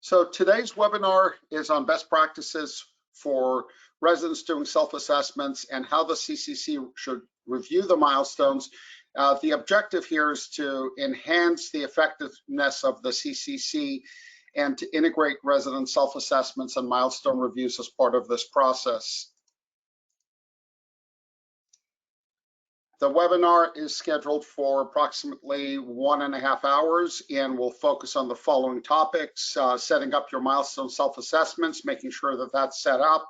So today's webinar is on best practices for residents doing self-assessments and how the CCC should review the milestones. The objective here is to enhance the effectiveness of the CCC and to integrate resident self-assessments and milestone reviews as part of this process. The webinar is scheduled for approximately 1.5 hours and will focus on the following topics: setting up your milestone self-assessments, making sure that that's set up,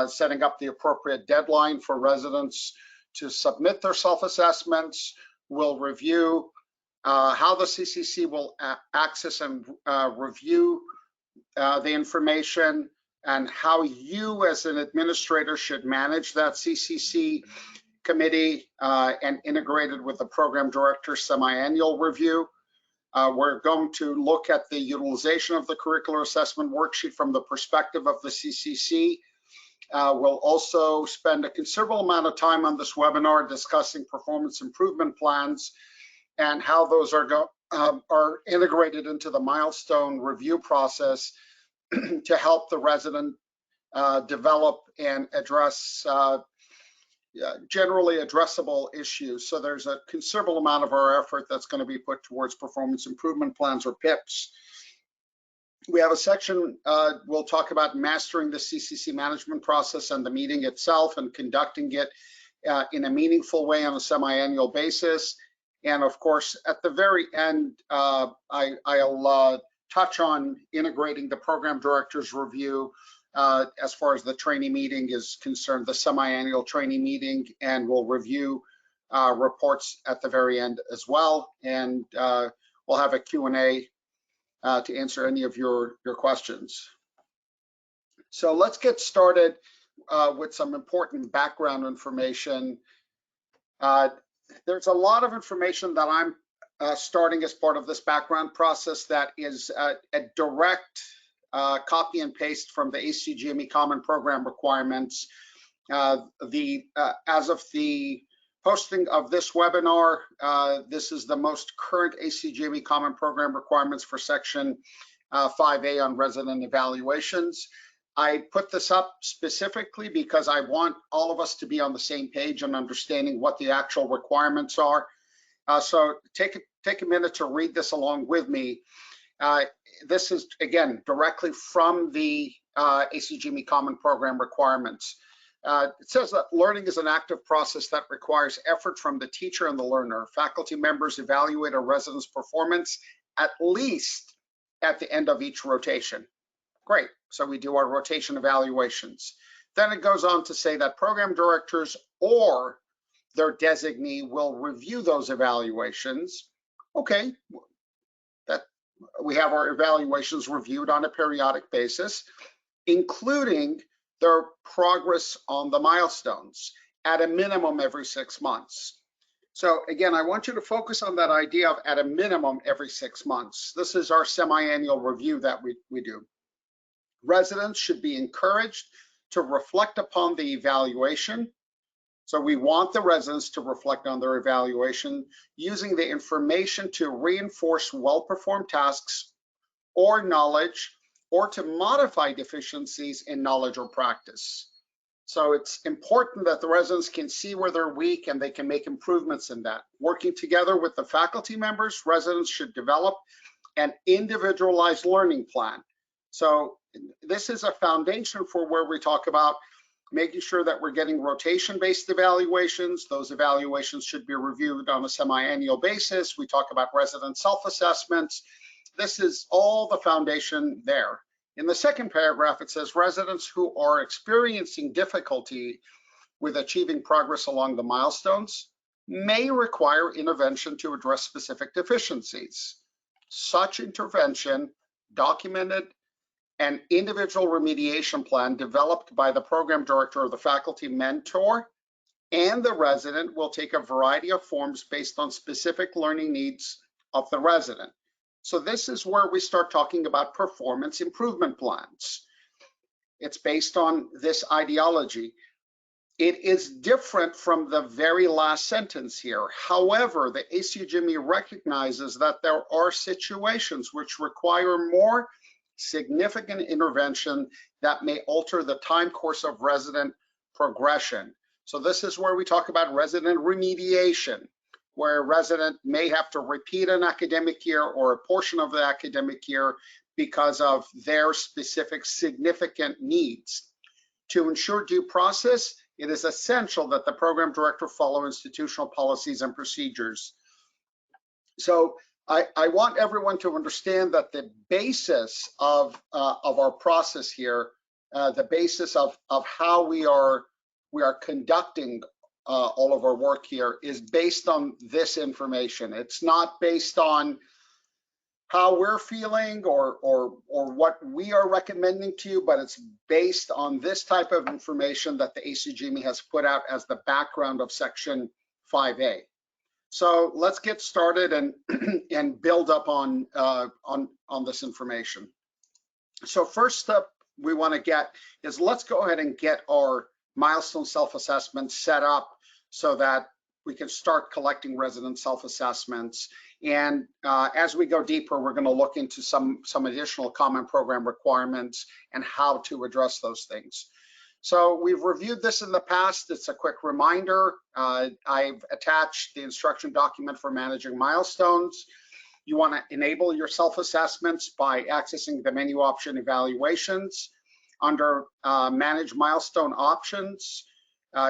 setting up the appropriate deadline for residents to submit their self-assessments. We'll review how the CCC will access and review the information, and how you as an administrator should manage that CCC committee and integrated with the program director semi-annual review. We're going to look at the utilization of the curricular assessment worksheet from the perspective of the CCC. We'll also spend a considerable amount of time on this webinar discussing performance improvement plans and how those are integrated into the milestone review process to help the resident develop and address generally addressable issues. So there's a considerable amount of our effort that's going to be put towards performance improvement plans, or PIPs. We have a section, we'll talk about mastering the CCC management process and the meeting itself and conducting it in a meaningful way on a semi-annual basis. And of course, at the very end, I'll touch on integrating the program director's review as far as the training meeting is concerned, the semi-annual training meeting, and we'll review reports at the very end as well. And we'll have a Q&A to answer any of your questions. So let's get started with some important background information. There's a lot of information that I'm starting as part of this background process that is a direct copy and paste from the ACGME Common Program requirements. As of the posting of this webinar, this is the most current ACGME Common Program requirements for Section 5A on resident evaluations. I put this up specifically because I want all of us to be on the same page and understanding what the actual requirements are. So take a minute to read this along with me. This is, again, directly from the ACGME Common Program requirements. It says that learning is an active process that requires effort from the teacher and the learner. Faculty members evaluate a resident's performance at least at the end of each rotation. Great, so we do our rotation evaluations. Then it goes on to say that program directors or their designee will review those evaluations. Okay, we have our evaluations reviewed on a periodic basis, including their progress on the milestones at a minimum every 6 months. So again, I want you to focus on that idea of at a minimum every 6 months. This is our semi-annual review that we do. Residents should be encouraged to reflect upon the evaluation. So we want the residents to reflect on their evaluation using the information to reinforce well-performed tasks or knowledge, or to modify deficiencies in knowledge or practice. So it's important that the residents can see where they're weak and they can make improvements in that. Working together with the faculty members, residents should develop an individualized learning plan. So this is a foundation for where we talk about making sure that we're getting rotation-based evaluations. Those evaluations should be reviewed on a semi-annual basis. We talk about resident self-assessments. This is all the foundation there. In the second paragraph, it says residents who are experiencing difficulty with achieving progress along the milestones may require intervention to address specific deficiencies. Such intervention, documented an individual remediation plan developed by the program director or the faculty mentor, and the resident will take a variety of forms based on specific learning needs of the resident. So this is where we start talking about performance improvement plans. It's based on this ideology. It is different from the very last sentence here. However, the ACGME recognizes that there are situations which require more significant intervention that may alter the time course of resident progression. So this is where we talk about resident remediation, where a resident may have to repeat an academic year or a portion of the academic year because of their specific significant needs. To ensure due process, it is essential that the program director follow institutional policies and procedures. So I want everyone to understand that the basis of our process here, the basis of how we are conducting all of our work here is based on this information. It's not based on how we're feeling or what we are recommending to you, but it's based on this type of information that the ACGME has put out as the background of Section 5A. So let's get started and build up on this information. So first step we want to get is let's go ahead and get our milestone self-assessment set up so that we can start collecting resident self-assessments. And as we go deeper, we're going to look into some additional common program requirements and how to address those things. So we've reviewed this in the past. It's a quick reminder. I've attached the instruction document for managing milestones. You want to enable your self-assessments by accessing the menu option evaluations. Under manage milestone options,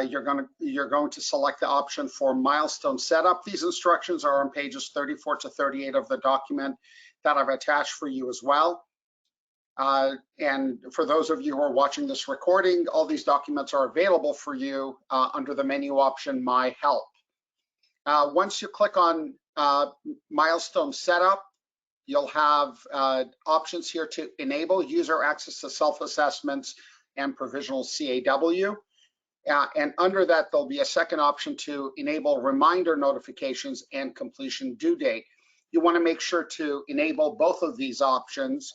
you're going to select the option for milestone setup. These instructions are on pages 34 to 38 of the document that I've attached for you as well. And for those of you who are watching this recording, all these documents are available for you under the menu option, My Help. Once you click on milestone setup, you'll have options here to enable user access to self-assessments and provisional CAW. And under that, there'll be a second option to enable reminder notifications and completion due date. You want to make sure to enable both of these options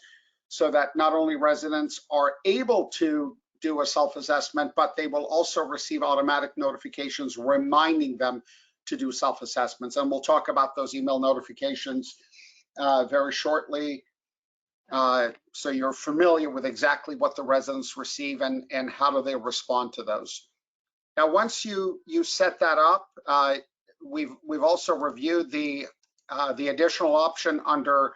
so that not only residents are able to do a self-assessment, but they will also receive automatic notifications reminding them to do self-assessments. And we'll talk about those email notifications very shortly, so you're familiar with exactly what the residents receive and how do they respond to those. Now, once you set that up, we've also reviewed the additional option under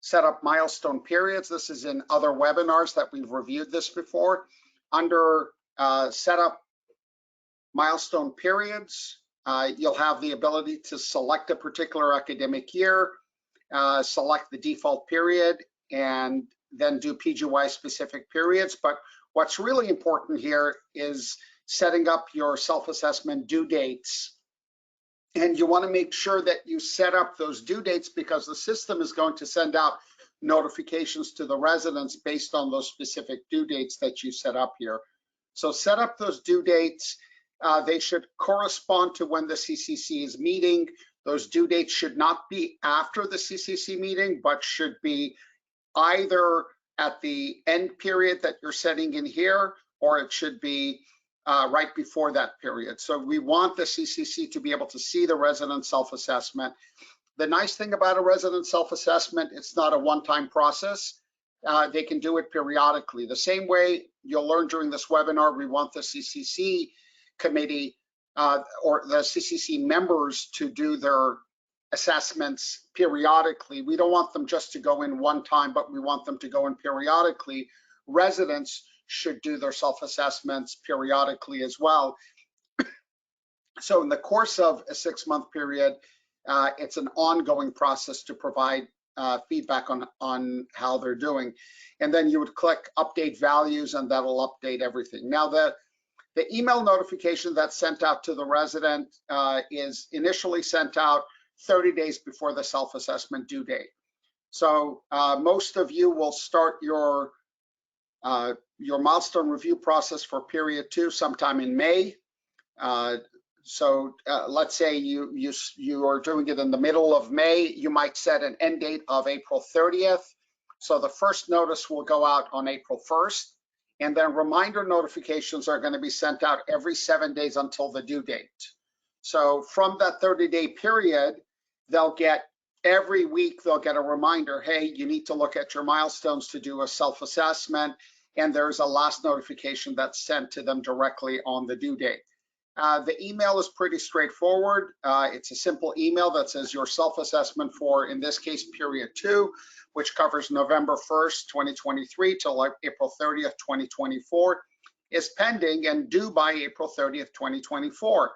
set up milestone periods. This is in other webinars that we've reviewed this before. Under set up milestone periods, you'll have the ability to select a particular academic year, select the default period, and then do PGY specific periods. But what's really important here is setting up your self-assessment due dates. And you want to make sure that you set up those due dates because the system is going to send out notifications to the residents based on those specific due dates that you set up here. So set up those due dates. They should correspond to when the CCC is meeting. Those due dates should not be after the CCC meeting, but should be either at the end period that you're setting in here, or it should be right before that period. So we want the CCC to be able to see the resident self-assessment. The nice thing about a resident self-assessment, it's not a one-time process. They can do it periodically. The same way you'll learn during this webinar, we want the CCC committee or the CCC members to do their assessments periodically. We don't want them just to go in one time, but we want them to go in periodically. Residents should do their self-assessments periodically as well. So in the course of a 6-month period, it's an ongoing process to provide feedback on how they're doing. And then you would click update values and that'll update everything. Now the email notification that's sent out to the resident is initially sent out 30 days before the self-assessment due date. So most of you will start your milestone review process for period 2 sometime in May. So let's say you are doing it in the middle of May. You might set an end date of April 30th. So the first notice will go out on April 1st. And then reminder notifications are going to be sent out every 7 days until the due date. So from that 30-day period, they'll get every week they'll get a reminder, hey, you need to look at your milestones to do a self-assessment, and there's a last notification that's sent to them directly on the due date. The email is pretty straightforward. It's a simple email that says your self-assessment for, in this case, period 2, which covers November 1st, 2023 till April 30th, 2024, is pending and due by April 30th, 2024.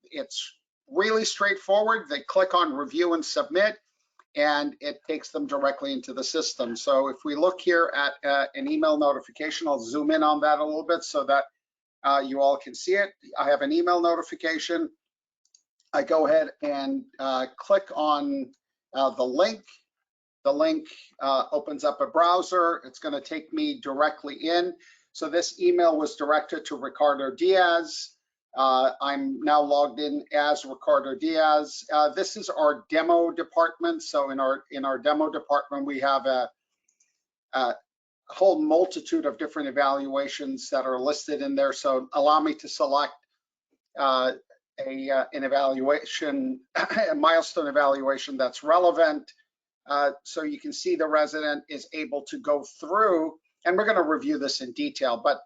It's really straightforward. They click on review and submit, and it takes them directly into the system. So if we look here at an email notification, I'll zoom in on that a little bit so that you all can see it. I have an email notification. I go ahead and click on the link. The link opens up a browser. It's going to take me directly in. So this email was directed to Ricardo Diaz. I'm now logged in as Ricardo Diaz. This is our demo department. So in our demo department, we have a whole multitude of different evaluations that are listed in there. So allow me to select an evaluation, a milestone evaluation that's relevant. So you can see the resident is able to go through, and we're going to review this in detail, but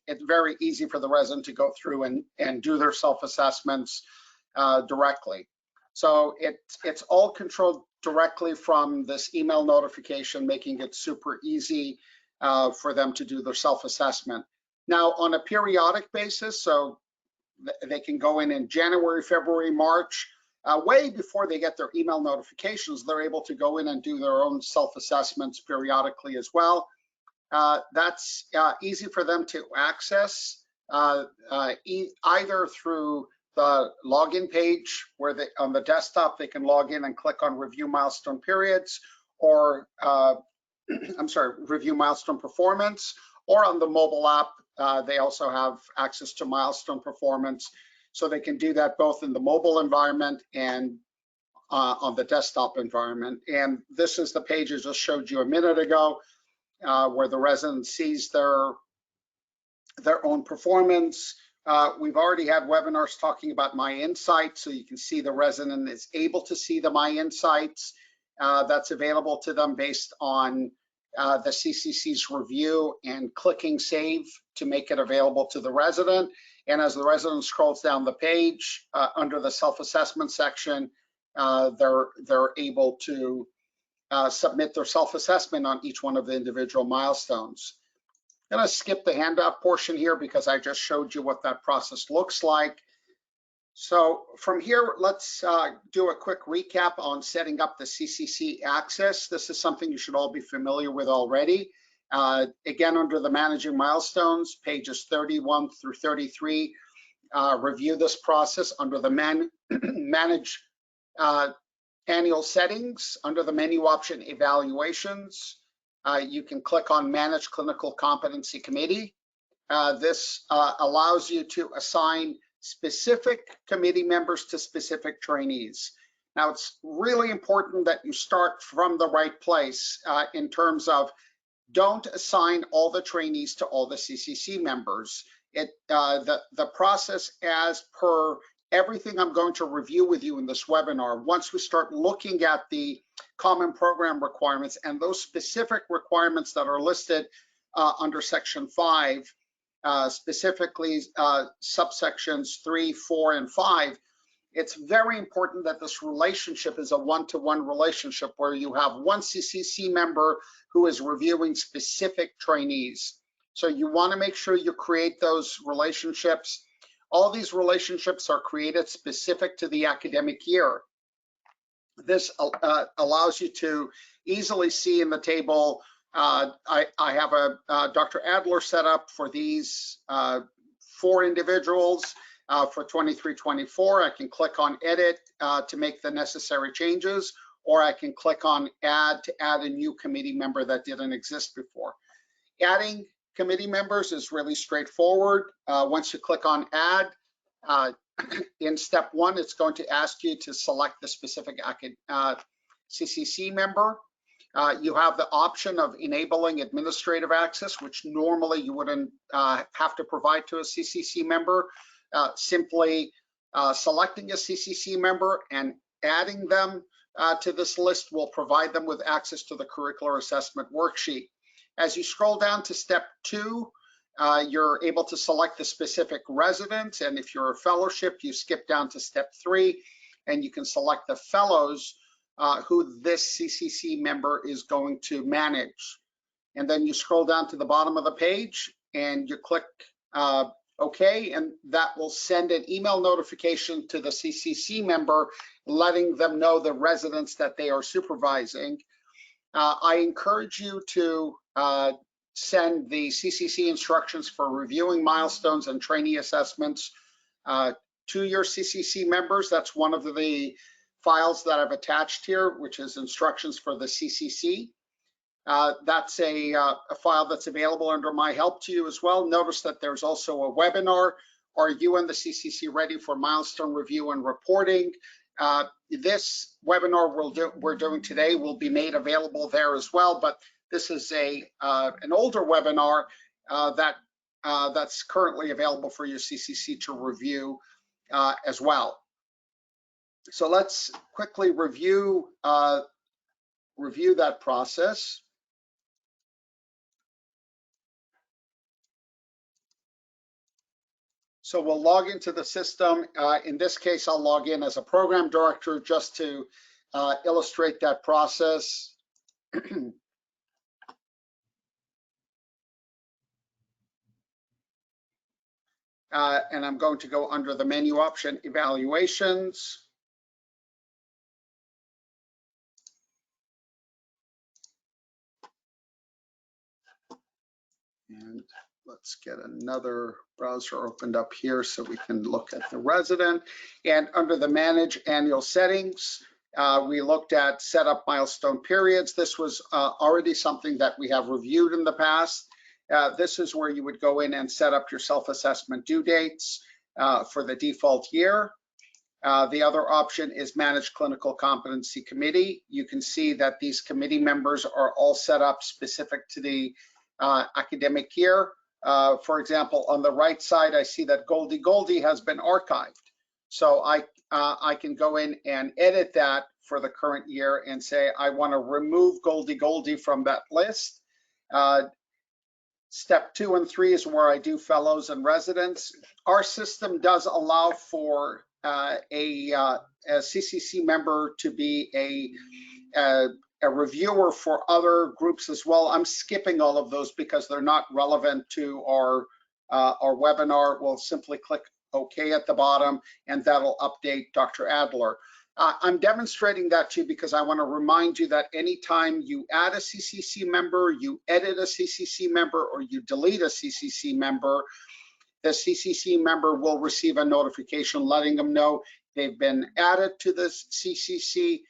it's very easy for the resident to go through and do their self-assessments directly. So it's all controlled directly from this email notification, making it super easy for them to do their self-assessment. Now, on a periodic basis, so they can go in January, February, March, way before they get their email notifications, they're able to go in and do their own self-assessments periodically as well. That's easy for them to access either through the login page where they, on the desktop, they can log in and click on review milestone periods, or I'm sorry, review milestone performance, or on the mobile app, they also have access to milestone performance. So they can do that both in the mobile environment and on the desktop environment. And this is the page I just showed you a minute ago, where the resident sees their own performance. We've already had webinars talking about My Insights, so you can see the resident is able to see the My Insights that's available to them based on the CCC's review and clicking save to make it available to the resident. And as the resident scrolls down the page under the self-assessment section, they're able to submit their self-assessment on each one of the individual milestones. I'm going to skip the handout portion here because I just showed you what that process looks like. So from here, let's do a quick recap on setting up the CCC access. This is something you should all be familiar with already. Again, under the Managing Milestones, pages 31 through 33, review this process. Under the Manage Annual Settings, under the menu option Evaluations, you can click on Manage Clinical Competency Committee. This allows you to assign specific committee members to specific trainees. Now, it's really important that you start from the right place in terms of don't assign all the trainees to all the CCC members. The process, as per everything I'm going to review with you in this webinar, once we start looking at the common program requirements and those specific requirements that are listed under section 5, specifically subsections 3, 4, and 5, it's very important that this relationship is a one-to-one relationship where you have one CCC member who is reviewing specific trainees. So you want to make sure you create those relationships. All these relationships are created specific to the academic year. This allows you to easily see in the table, I have a Dr. Adler set up for these 4 individuals for 23-24. I can click on edit to make the necessary changes, or I can click on add to add a new committee member that didn't exist before. Adding committee members is really straightforward. Once you click on add, in step 1, it's going to ask you to select the specific CCC member. You have the option of enabling administrative access, which normally you wouldn't have to provide to a CCC member. Simply selecting a CCC member and adding them to this list will provide them with access to the curricular assessment worksheet. As you scroll down to step 2, you're able to select the specific resident, and if you're a fellowship, you skip down to step 3, and you can select the fellows who this CCC member is going to manage. And then you scroll down to the bottom of the page and you click OK, and that will send an email notification to the CCC member letting them know the residents that they are supervising. I encourage you to send the CCC instructions for reviewing milestones and trainee assessments to your CCC members. That's one of the files that I've attached here, which is instructions for the CCC. That's a file that's available under My Help to you as well. Notice that there's also a webinar. Are you and the CCC ready for milestone review and reporting? This webinar we're doing today will be made available there as well, but this is an older webinar that's currently available for your CCC to review as well. So let's quickly review that process. So we'll log into the system. In this case, I'll log in as a program director just to illustrate that process. And I'm going to go under the menu option, evaluations. And let's get another browser opened up here so we can look at the resident. And under the manage annual settings, we looked at set up milestone periods. This was already something that we have reviewed in the past. This is where you would go in and set up your self-assessment due dates for the default year. The other option is manage clinical competency committee. You can see that these committee members are all set up specific to the academic year. For example, on the right side, I see that Goldie has been archived. So I can go in and edit that for the current year and say, I want to remove Goldie from that list. Step 2 and 3 is where I do fellows and residents. Our system does allow for a CCC member to be a reviewer for other groups as well. I'm skipping all of those because they're not relevant to our webinar. We'll simply click OK at the bottom, and that'll update Dr. Adler. I'm demonstrating that to you because I want to remind you that anytime you add a CCC member, you edit a CCC member, or you delete a CCC member, the CCC member will receive a notification letting them know they've been added to this CCC.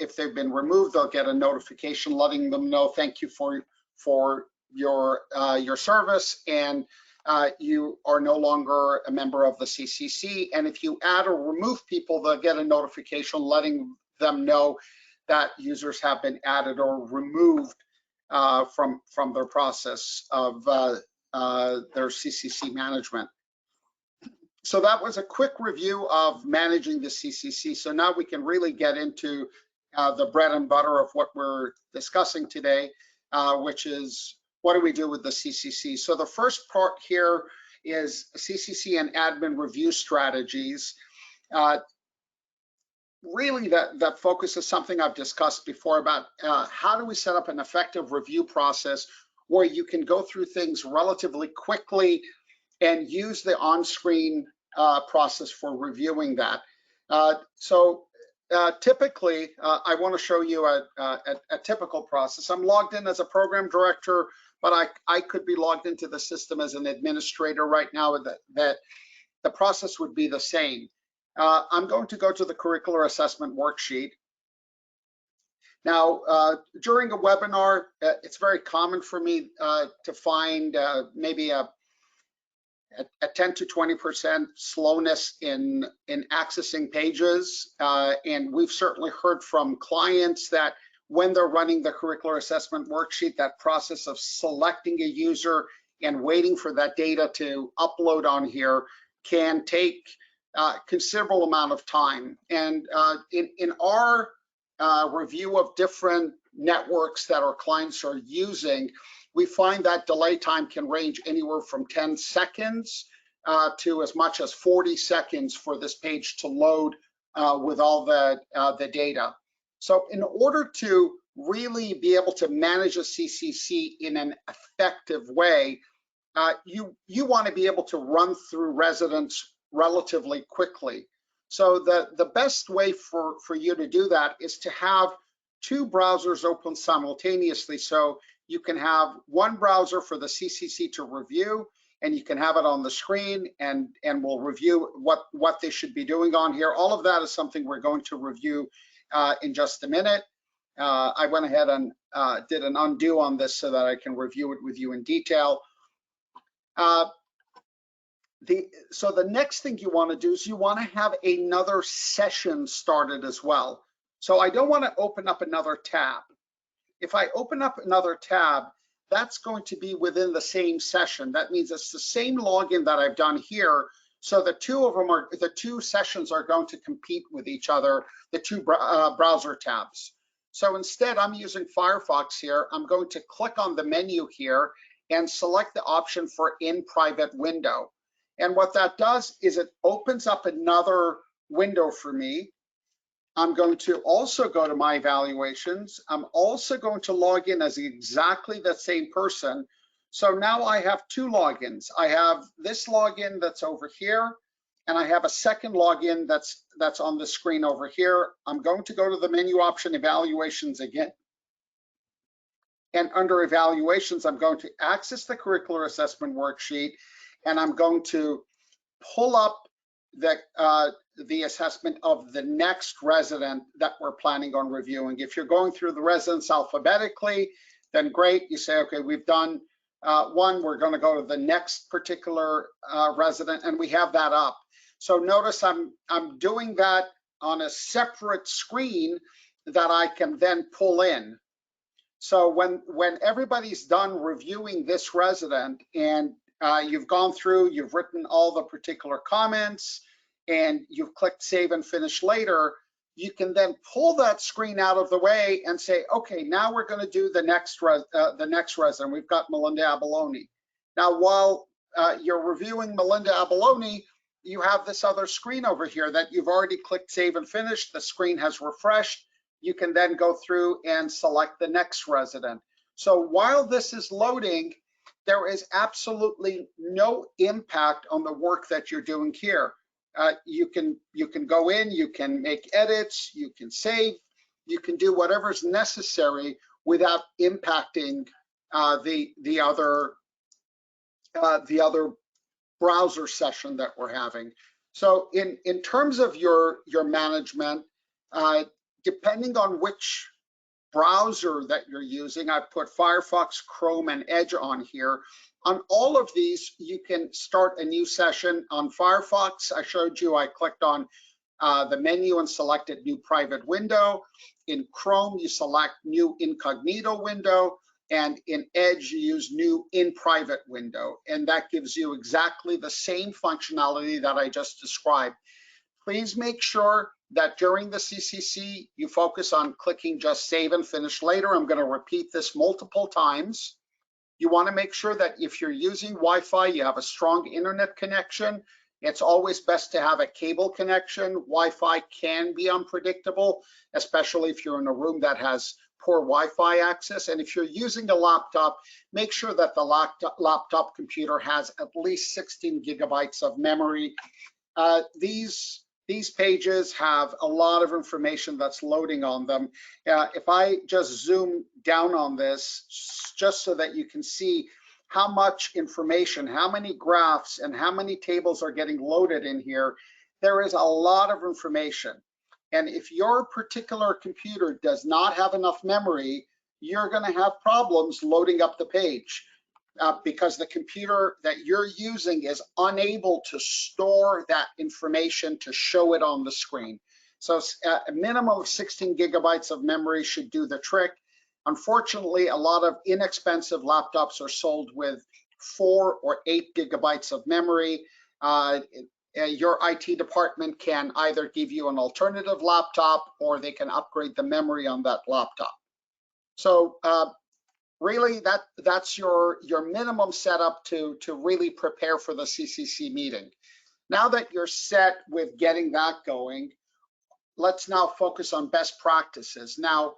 If they've been removed, they'll get a notification letting them know thank you for your service, and you are no longer a member of the CCC. And if you add or remove people, they'll get a notification letting them know that users have been added or removed from their process of their CCC management. So that was a quick review of managing the CCC. So now we can really get into the bread and butter of what we're discussing today, which is what do we do with the CCC? So the first part here is CCC and admin review strategies. Really that focus is something I've discussed before about how do we set up an effective review process where you can go through things relatively quickly and use the on-screen process for reviewing that. Typically, I want to show you a typical process. I'm logged in as a program director, but I could be logged into the system as an administrator right now. That the process would be the same. I'm going to go to the curricular assessment worksheet. Now, during a webinar, it's very common for me to find maybe a 10 to 20% slowness in accessing pages. And we've certainly heard from clients that when they're running the curricular assessment worksheet, that process of selecting a user and waiting for that data to upload on here can take considerable amount of time. And in our review of different networks that our clients are using, we find that delay time can range anywhere from 10 seconds to as much as 40 seconds for this page to load with all the data. So in order to really be able to manage a CCC in an effective way, you want to be able to run through residents relatively quickly. So the best way for you to do that is to have two browsers open simultaneously. So you can have one browser for the CCC to review, and you can have it on the screen, and we'll review what they should be doing on here. All of that is something we're going to review in just a minute. I went ahead and did an undo on this so that I can review it with you in detail. So the next thing you want to do is you want to have another session started as well. So I don't want to open up another tab. If I open up another tab, that's going to be within the same session. That means it's the same login that I've done here. So the two sessions are going to compete with each other, the two browser tabs. So instead, I'm using Firefox here. I'm going to click on the menu here and select the option for in private window. And what that does is it opens up another window for me. I'm going to also go to my evaluations. I'm also going to log in as exactly the same person. So now I have two logins. I have this login that's over here, and I have a second login that's on the screen over here. I'm going to go to the menu option, evaluations again. And under evaluations, I'm going to access the curricular assessment worksheet, and I'm going to pull up the assessment of the next resident that we're planning on reviewing. If you're going through the residents alphabetically, then great. You say, okay, we've done one, we're going to go to the next particular resident, and we have that up. So notice I'm doing that on a separate screen that I can then pull in. So when everybody's done reviewing this resident and you've gone through, you've written all the particular comments, and you've clicked save and finish later, you can then pull that screen out of the way and say, okay, now we're going to do the next resident. We've got Melinda Abalone. Now, while you're reviewing Melinda Abalone, you have this other screen over here that you've already clicked save and finish. The screen has refreshed. You can then go through and select the next resident. So while this is loading, there is absolutely no impact on the work that you're doing here. You can go in, you can make edits, you can save, you can do whatever's necessary without impacting the other browser session that we're having. So in terms of your management, depending on which browser that you're using, I've put Firefox, Chrome, and Edge on here. On all of these, you can start a new session. On Firefox, I showed you, I clicked on the menu and selected new private window. In Chrome, you select new incognito window. And in Edge, you use new in private window. And that gives you exactly the same functionality that I just described. Please make sure that during the CCC, you focus on clicking just save and finish later. I'm going to repeat this multiple times. You want to make sure that if you're using Wi-Fi, you have a strong internet connection. It's always best to have a cable connection. Wi-Fi can be unpredictable, especially if you're in a room that has poor Wi-Fi access. And if you're using a laptop, make sure that the laptop computer has at least 16 gigabytes of memory. These pages have a lot of information that's loading on them. If I just zoom down on this, just so that you can see how much information, how many graphs, and how many tables are getting loaded in here, there is a lot of information. And if your particular computer does not have enough memory, you're going to have problems loading up the page. Because the computer that you're using is unable to store that information to show it on the screen. So a minimum of 16 gigabytes of memory should do the trick. Unfortunately, a lot of inexpensive laptops are sold with 4 or 8 gigabytes of memory. your IT department can either give you an alternative laptop or they can upgrade the memory on that laptop. So really that's your minimum setup to really prepare for the CCC meeting. Now that you're set with getting that going, let's now focus on best practices. Now,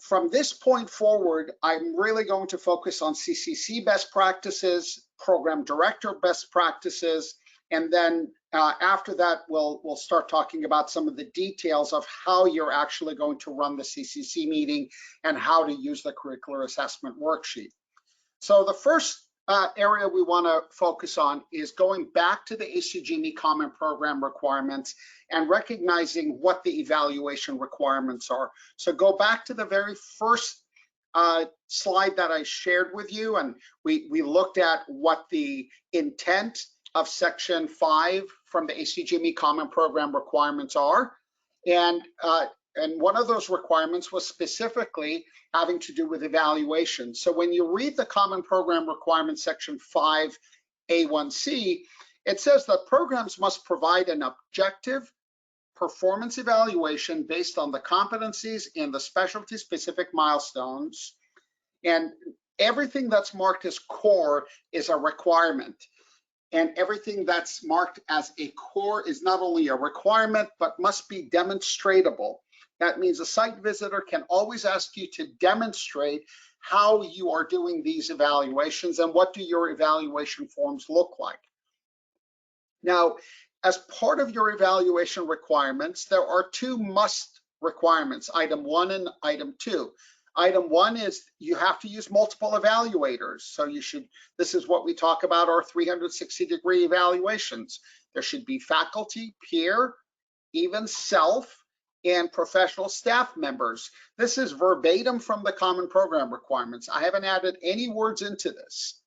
from this point forward, I'm really going to focus on CCC best practices, program director best practices, and then after that, we'll start talking about some of the details of how you're actually going to run the CCC meeting and how to use the curricular assessment worksheet. So the first area we want to focus on is going back to the ACGME Common Program requirements and recognizing what the evaluation requirements are. So go back to the very first slide that I shared with you, and we looked at what the intent of Section 5 from the ACGME Common Program requirements are. And one of those requirements was specifically having to do with evaluation. So when you read the Common Program Requirements Section 5A1C, it says that programs must provide an objective performance evaluation based on the competencies and the specialty-specific milestones. And everything that's marked as core is a requirement. And everything that's marked as a core is not only a requirement, but must be demonstratable. That means a site visitor can always ask you to demonstrate how you are doing these evaluations and what do your evaluation forms look like. Now, as part of your evaluation requirements, there are two must requirements, item 1 and item 2. Item 1 is you have to use multiple evaluators. So this is what we talk about our 360-degree evaluations. There should be faculty, peer, even self, and professional staff members. This is verbatim from the Common Program requirements. I haven't added any words into this.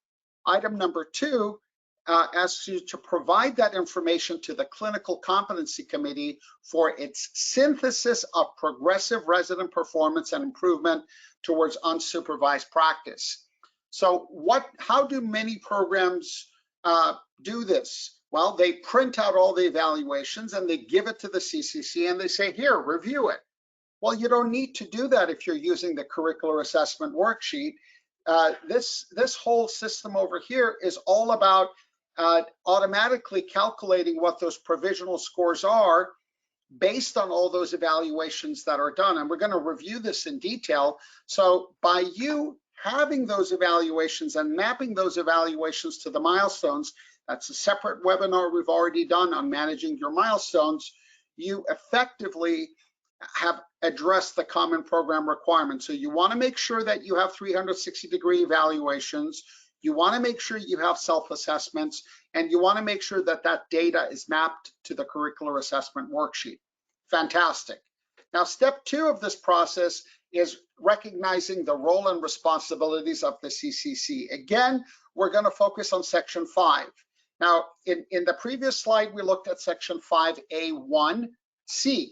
Item number 2 asks you to provide that information to the Clinical Competency Committee for its synthesis of progressive resident performance and improvement towards unsupervised practice. So how do many programs do this? Well, they print out all the evaluations and they give it to the CCC and they say, here, review it. Well, you don't need to do that if you're using the curricular assessment worksheet. This whole system over here is all about automatically calculating what those provisional scores are based on all those evaluations that are done. And we're going to review this in detail. So by you having those evaluations and mapping those evaluations to the milestones, that's a separate webinar we've already done on managing your milestones, you effectively have addressed the Common Program requirements. So you want to make sure that you have 360-degree evaluations. You want to make sure you have self-assessments, and you want to make sure that that data is mapped to the curricular assessment worksheet. Fantastic. Now, step 2 of this process is recognizing the role and responsibilities of the CCC. Again, we're going to focus on Section 5. Now, in the previous slide, we looked at Section 5A1C.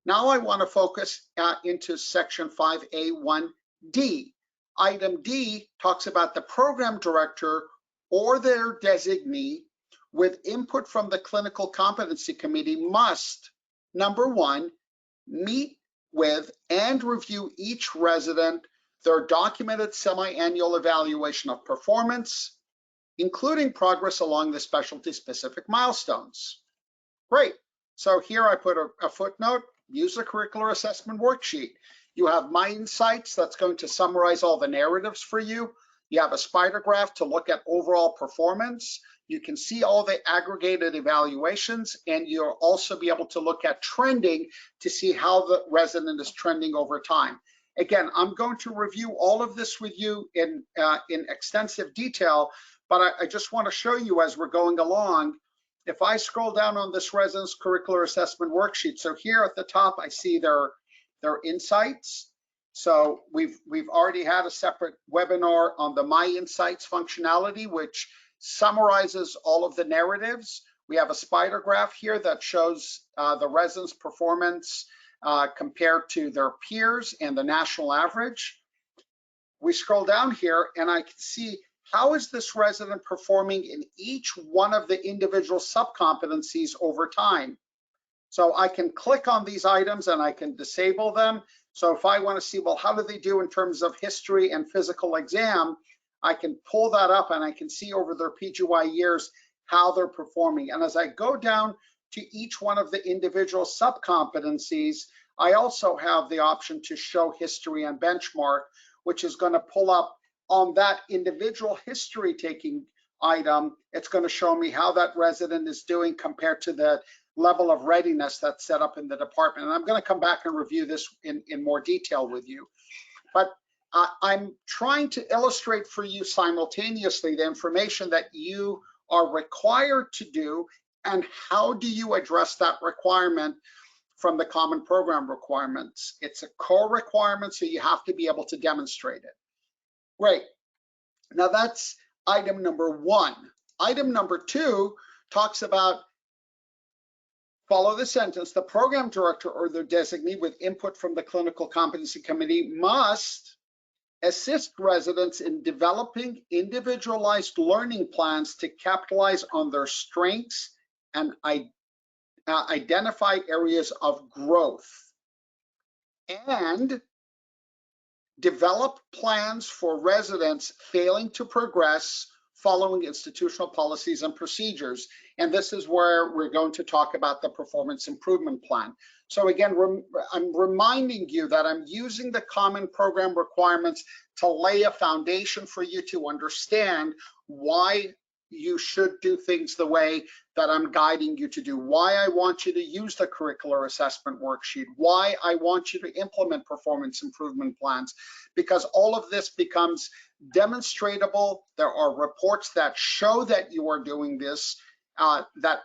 Now I want to focus into Section 5A1D. Item D talks about the program director or their designee with input from the Clinical Competency Committee must, number 1, meet with and review each resident their documented semi-annual evaluation of performance, including progress along the specialty-specific milestones. Great. So here I put a footnote, use the curricular assessment worksheet. You have My Insights that's going to summarize all the narratives for you. You have a spider graph to look at overall performance. You can see all the aggregated evaluations, and you'll also be able to look at trending to see how the resident is trending over time. Again, I'm going to review all of this with you in extensive detail, but I just want to show you as we're going along. If I scroll down on this residence curricular assessment worksheet, so here at the top, I see their insights. So we've already had a separate webinar on the My Insights functionality, which summarizes all of the narratives. We have a spider graph here that shows the residents' performance compared to their peers and the national average. We scroll down here and I can see how is this resident performing in each one of the individual sub-competencies over time? So I can click on these items and I can disable them. So if I want to see, well, how do they do in terms of history and physical exam, I can pull that up and I can see over their PGY years how they're performing. And as I go down to each one of the individual sub-competencies, I also have the option to show history and benchmark, which is going to pull up on that individual history taking item. It's going to show me how that resident is doing compared to the level of readiness that's set up in the department. And I'm going to come back and review this in more detail with you. But I'm trying to illustrate for you simultaneously the information that you are required to do and how do you address that requirement from the common program requirements. It's a core requirement, so you have to be able to demonstrate it. Great. Now that's item number one. Item number two talks about, follow the sentence, the program director or their designee with input from the clinical competency committee must assist residents in developing individualized learning plans to capitalize on their strengths and identify areas of growth, and develop plans for residents failing to progress following institutional policies and procedures. And this is where we're going to talk about the performance improvement plan. So again, I'm reminding you that I'm using the common program requirements to lay a foundation for you to understand why you should do things the way that I'm guiding you to do, why I want you to use the curricular assessment worksheet, why I want you to implement performance improvement plans, because all of this becomes demonstratable. There are reports that show that you are doing this, that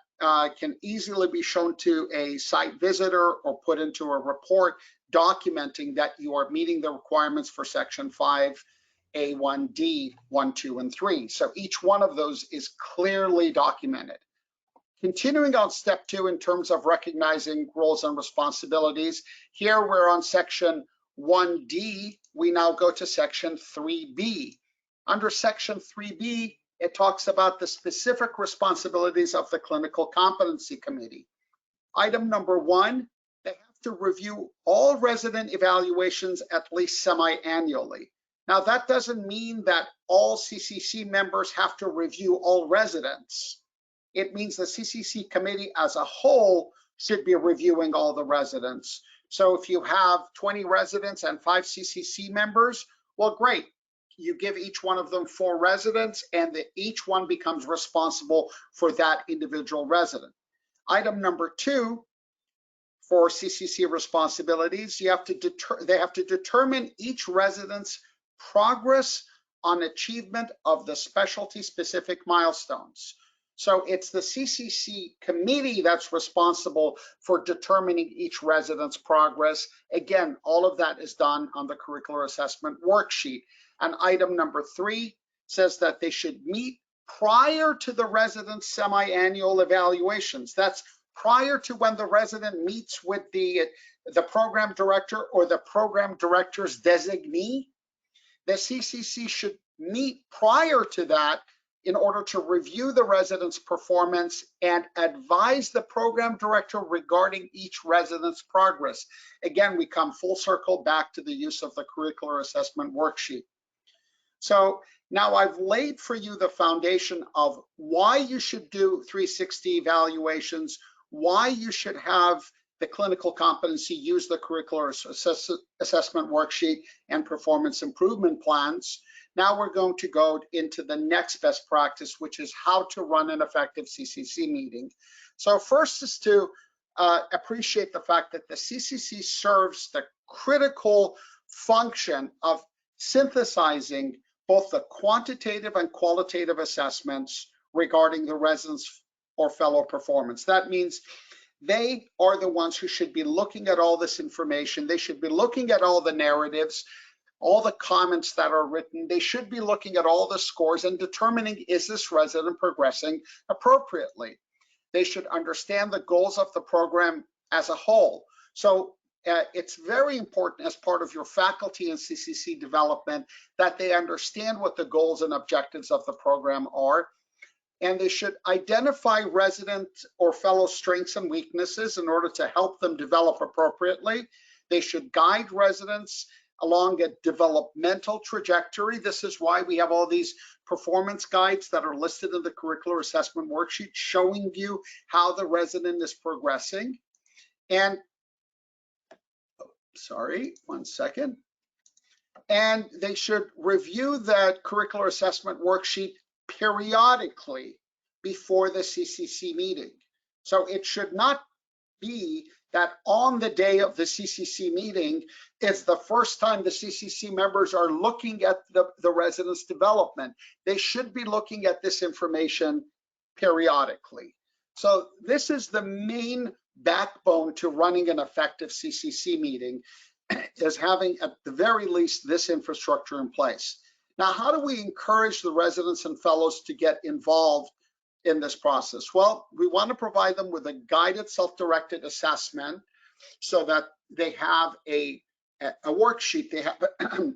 can easily be shown to a site visitor or put into a report documenting that you are meeting the requirements for Section 5A1D 1, 2, and 3. So each one of those is clearly documented. Continuing on step 2 in terms of recognizing roles and responsibilities, here we're on Section 1D, we now go to Section 3B. Under Section 3B, it talks about the specific responsibilities of the Clinical Competency Committee. Item number 1, they have to review all resident evaluations at least semi-annually. Now, that doesn't mean that all CCC members have to review all residents. It means the CCC committee as a whole should be reviewing all the residents. So if you have 20 residents and 5 CCC members, well, great. You give each one of them 4 residents and each one becomes responsible for that individual resident. Item number 2, for CCC responsibilities, they have to determine each resident's progress on achievement of the specialty specific milestones. So it's the CCC committee that's responsible for determining each resident's progress. Again, all of that is done on the curricular assessment worksheet. And item number 3 says that they should meet prior to the resident's semi-annual evaluations. That's prior to when the resident meets with the program director or the program director's designee. The CCC should meet prior to that in order to review the resident's performance and advise the program director regarding each resident's progress. Again, we come full circle back to the use of the curricular assessment worksheet. So now I've laid for you the foundation of why you should do 360 evaluations, why you should have the clinical competency use the curricular assessment worksheet and performance improvement plans. Now we're going to go into the next best practice, which is how to run an effective CCC meeting. So first is to appreciate the fact that the CCC serves the critical function of synthesizing both the quantitative and qualitative assessments regarding the residents' or fellow performance. That means they are the ones who should be looking at all this information. They should be looking at all the narratives, all the comments that are written. They should be looking at all the scores and determining, is this resident progressing appropriately? They should understand the goals of the program as a whole. So it's very important as part of your faculty and CCC development that they understand what the goals and objectives of the program are. And they should identify resident or fellow strengths and weaknesses in order to help them develop appropriately. They should guide residents along a developmental trajectory. This is why we have all these performance guides that are listed in the curricular assessment worksheet showing you how the resident is progressing. And sorry, one second. And they should review that curricular assessment worksheet periodically before the CCC meeting. So it should not be that on the day of the CCC meeting, it's the first time the CCC members are looking at the residents' development. They should be looking at this information periodically. So this is the main backbone to running an effective CCC meeting, is having at the very least this infrastructure in place. Now, how do we encourage the residents and fellows to get involved in this process? Well, we want to provide them with a guided self-directed assessment so that they have a worksheet, they have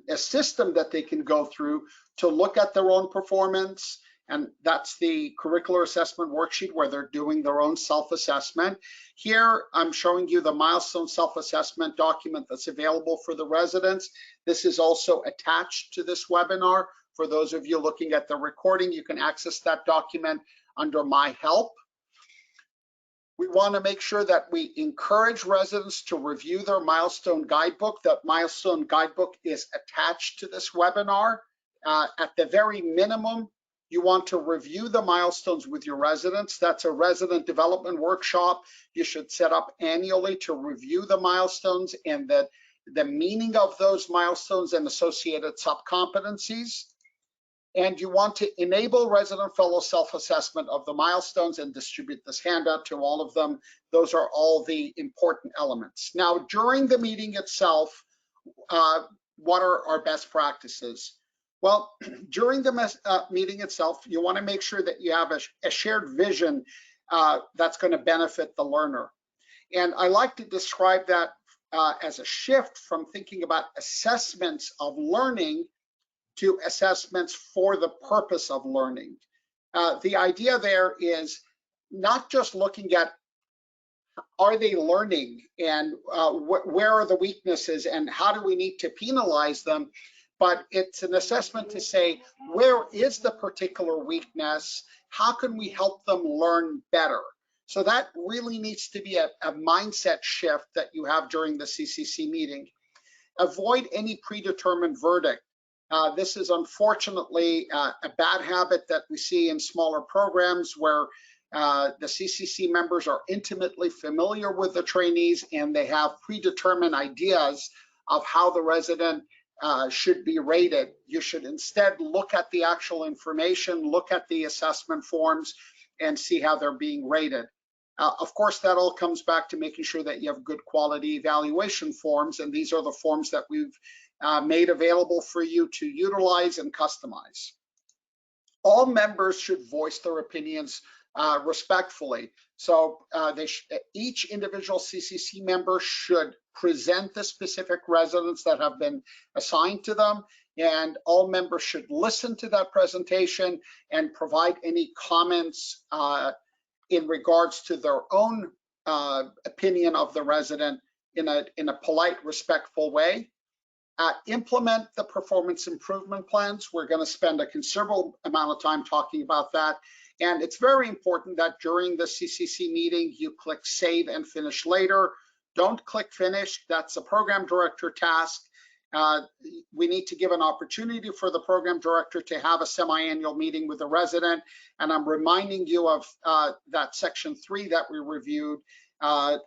a system that they can go through to look at their own performance. And that's the curricular assessment worksheet where they're doing their own self-assessment. Here, I'm showing you the milestone self-assessment document that's available for the residents. This is also attached to this webinar. For those of you looking at the recording, you can access that document under My Help. We want to make sure that we encourage residents to review their milestone guidebook. That milestone guidebook is attached to this webinar. At the very minimum, you want to review the milestones with your residents. That's a resident development workshop you should set up annually to review the milestones and the meaning of those milestones and associated sub-competencies. And you want to enable resident fellow self-assessment of the milestones and distribute this handout to all of them. Those are all the important elements. Now, during the meeting itself, what are our best practices? Well, during the meeting itself, you want to make sure that you have a shared vision that's going to benefit the learner. And I like to describe that as a shift from thinking about assessments of learning to assessments for the purpose of learning. The idea there is not just looking at are they learning and where are the weaknesses and how do we need to penalize them, but it's an assessment to say, where is the particular weakness? How can we help them learn better? So that really needs to be a mindset shift that you have during the CCC meeting. Avoid any predetermined verdict. This is unfortunately a bad habit that we see in smaller programs where the CCC members are intimately familiar with the trainees and they have predetermined ideas of how the resident should be rated. You should instead look at the actual information, look at the assessment forms, and see how they're being rated. Of course, that all comes back to making sure that you have good quality evaluation forms, and these are the forms that we've made available for you to utilize and customize. All members should voice their opinions respectfully. So each individual CCC member should present the specific residents that have been assigned to them, and all members should listen to that presentation and provide any comments in regards to their own opinion of the resident in a polite, respectful way. Implement the performance improvement plans. We're going to spend a considerable amount of time talking about that. And it's very important that during the CCC meeting, you click Save and Finish Later. Don't click Finish. That's a program director task. We need to give an opportunity for the program director to have a semi-annual meeting with the resident. And I'm reminding you of that section 3 that we reviewed,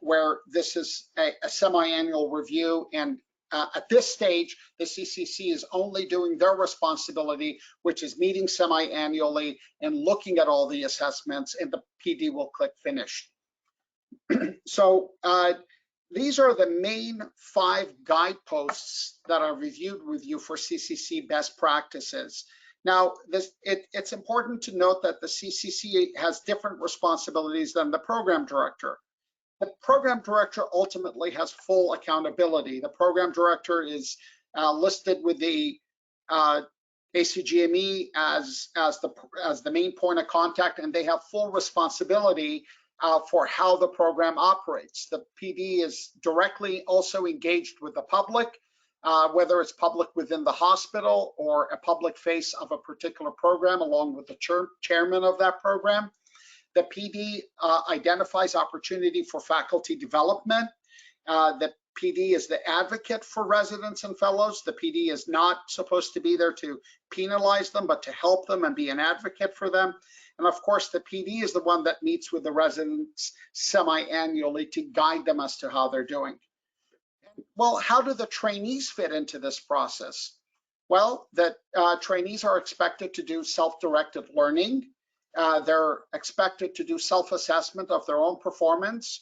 where this is a semi-annual review. And at this stage, the CCC is only doing their responsibility, which is meeting semi-annually and looking at all the assessments, and the PD will click Finish. So these are the main 5 guideposts that are reviewed with you for CCC best practices. Now, it's important to note that the CCC has different responsibilities than the program director. The program director ultimately has full accountability. The program director is listed with the ACGME as the main point of contact, and they have full responsibility for how the program operates. The PD is directly also engaged with the public, whether it's public within the hospital or a public face of a particular program, along with the chairman of that program. The PD identifies opportunity for faculty development. The PD is the advocate for residents and fellows. The PD is not supposed to be there to penalize them, but to help them and be an advocate for them. And of course, the PD is the one that meets with the residents semi-annually to guide them as to how they're doing. Well, how do the trainees fit into this process? Well, the trainees are expected to do self-directed learning. They're expected to do self-assessment of their own performance.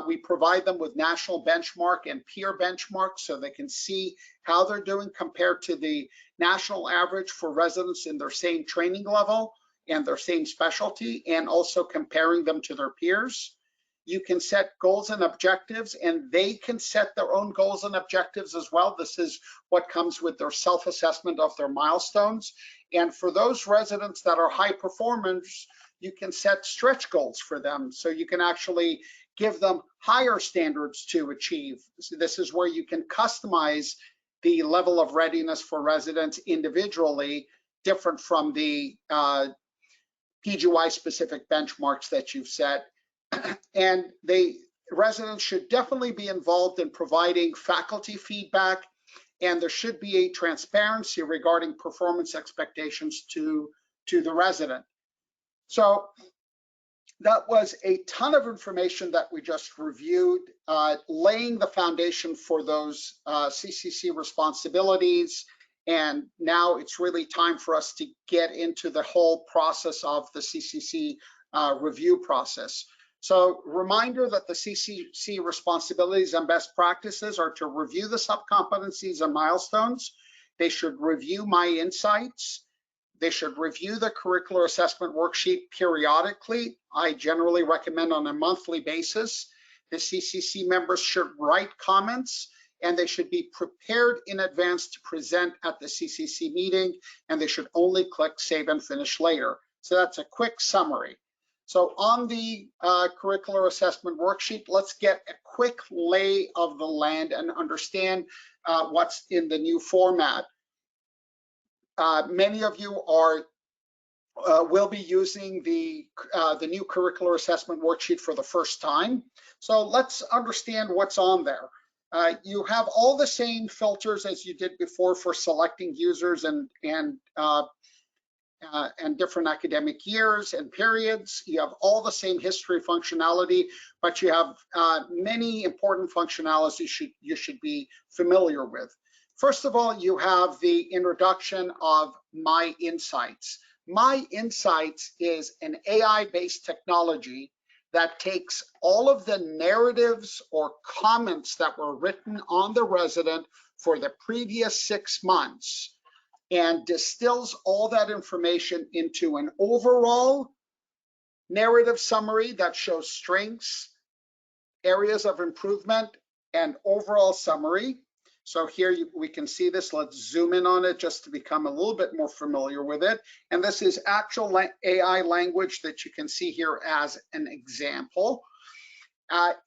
We provide them with national benchmark and peer benchmarks so they can see how they're doing compared to the national average for residents in their same training level and their same specialty, and also comparing them to their peers. You can set goals and objectives, and they can set their own goals and objectives as well. This is what comes with their self-assessment of their milestones. And for those residents that are high performers, you can set stretch goals for them. So you can actually give them higher standards to achieve. So this is where you can customize the level of readiness for residents individually, different from the PGY specific benchmarks that you've set. And residents should definitely be involved in providing faculty feedback, and there should be a transparency regarding performance expectations to the resident. So that was a ton of information that we just reviewed, laying the foundation for those CCC responsibilities. And now it's really time for us to get into the whole process of the CCC review process. So reminder that the CCC responsibilities and best practices are to review the sub-competencies and milestones. They should review my insights. They should review the curricular assessment worksheet periodically. I generally recommend on a monthly basis. The CCC members should write comments, and they should be prepared in advance to present at the CCC meeting, and they should only click Save and Finish later. So that's a quick summary. So on the curricular assessment worksheet, let's get a quick lay of the land and understand what's in the new format. Many of you will be using the new curricular assessment worksheet for the first time. So let's understand what's on there. You have all the same filters as you did before for selecting users and different academic years and periods. You have all the same history functionality, but you have many important functionalities you should be familiar with. First of all, you have the introduction of My Insights. My Insights is an AI-based technology that takes all of the narratives or comments that were written on the resident for the previous 6 months and distills all that information into an overall narrative summary that shows strengths, areas of improvement, and overall summary. So here we can see this. Let's zoom in on it just to become a little bit more familiar with it. And this is actual AI language that you can see here as an example.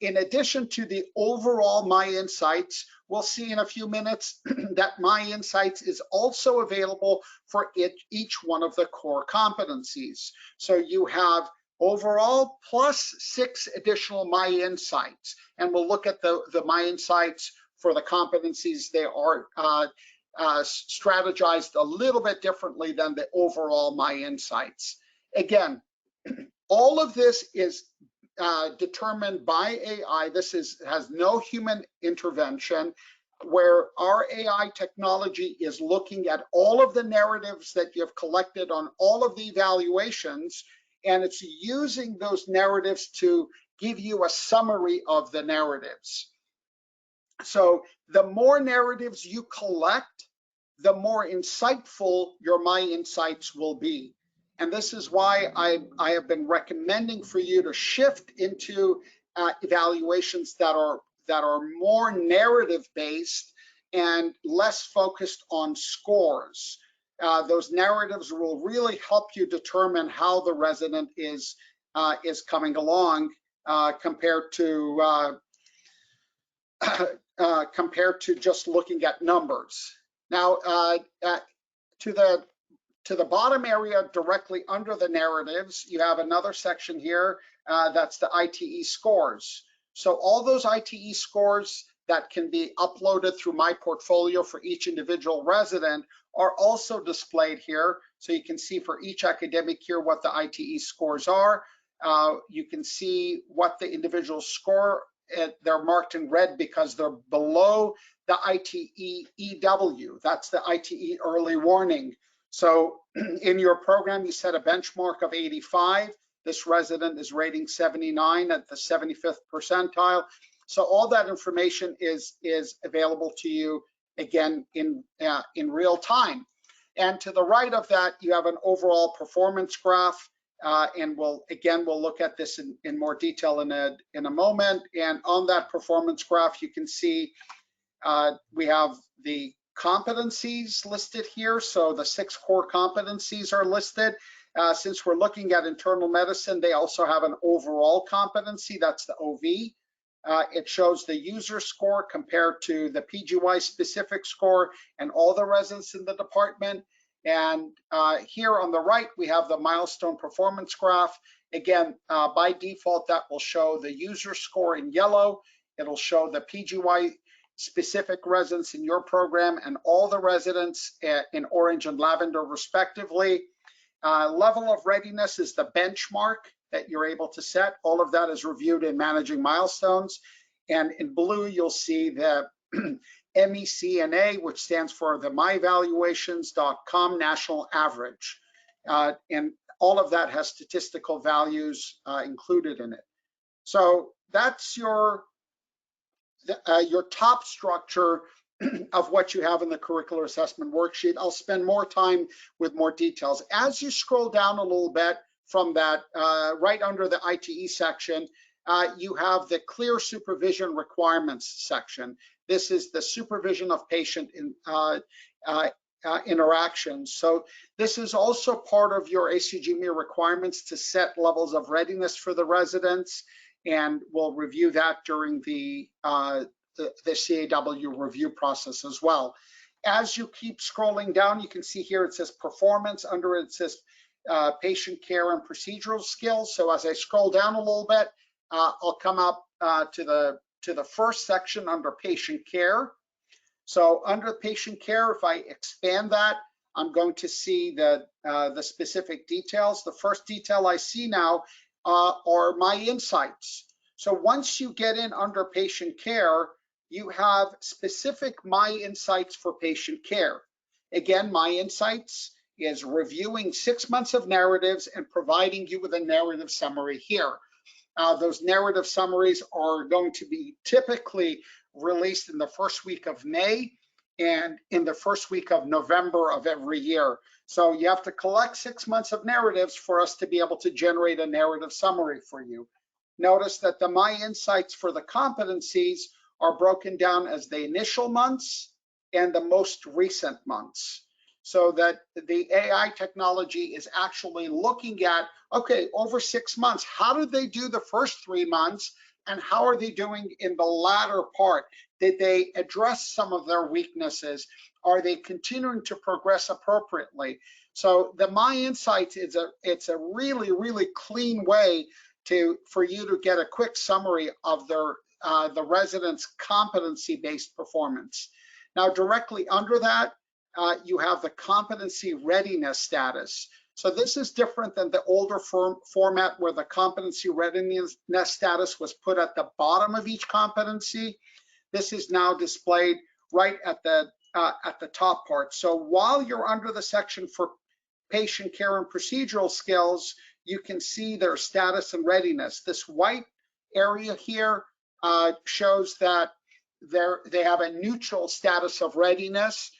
In addition to the overall My Insights, we'll see in a few minutes that My Insights is also available for each one of the core competencies. So you have overall plus 6 additional My Insights. And we'll look at the My Insights for the competencies. They are strategized a little bit differently than the overall My Insights. Again, all of this is determined by AI. This has no human intervention, where our AI technology is looking at all of the narratives that you have collected on all of the evaluations, and it's using those narratives to give you a summary of the narratives. So the more narratives you collect, the more insightful your My Insights will be. And this is why I have been recommending for you to shift into evaluations that are more narrative based and less focused on scores. Those narratives will really help you determine how the resident is coming along compared to just looking at numbers. Now, to the bottom area directly under the narratives, you have another section here that's the ITE scores. So all those ITE scores that can be uploaded through my portfolio for each individual resident are also displayed here. So you can see for each academic year what the ITE scores are. You can see what the individual score, they're marked in red because they're below the ITE EW. That's the ITE early warning. So in your program, you set a benchmark of 85. This resident is rating 79 at the 75th percentile. So all that information is available to you again in real time. And to the right of that, you have an overall performance graph. And we'll look at this in more detail in a moment. And on that performance graph, you can see we have the competencies listed here. So the 6 core competencies are listed. Since we're looking at internal medicine, they also have an overall competency. That's the OV. It shows the user score compared to the PGY specific score and all the residents in the department. And here on the right, we have the milestone performance graph. Again, by default, that will show the user score in yellow. It'll show the PGY specific residents in your program and all the residents in orange and lavender respectively. Level of readiness is the benchmark that you're able to set. All of that is reviewed in Managing Milestones. And in blue, you'll see the MECNA, which stands for the myvaluations.com national average. And all of that has statistical values included in it. So that's your top structure of what you have in the curricular assessment worksheet. I'll spend more time with more details. As you scroll down a little bit from that, right under the ITE section, you have the clear supervision requirements section. This is the supervision of patient interactions. So this is also part of your ACGME requirements to set levels of readiness for the residents, and we'll review that during the CAW review process as well. As you keep scrolling down, you can see here it says performance. Under it says patient care and procedural skills. So as I scroll down a little bit, I'll come up to the first section under patient care. So under patient care, if I expand that, I'm going to see the specific details. The first detail I see now are my insights. So once you get in under patient care, you have specific My Insights for patient care. Again, My Insights is reviewing 6 months of narratives and providing you with a narrative summary here. Those narrative summaries are going to be typically released in the first week of May and in the first week of November of every year. So you have to collect 6 months of narratives for us to be able to generate a narrative summary for you. Notice that the My Insights for the competencies are broken down as the initial months and the most recent months, so that the AI technology is actually looking at, okay, over 6 months, how did they do the first 3 months and how are they doing in the latter part? Did they address some of their weaknesses? Are they continuing to progress appropriately? So the My Insights is it's a really, really clean way for you to get a quick summary of the residents' competency-based performance. Now, directly under that, you have the competency readiness status. So this is different than the older format where the competency readiness status was put at the bottom of each competency. This is now displayed right at the top part. So while you're under the section for patient care and procedural skills, you can see their status and readiness. This white area here shows that they have a neutral status of readiness.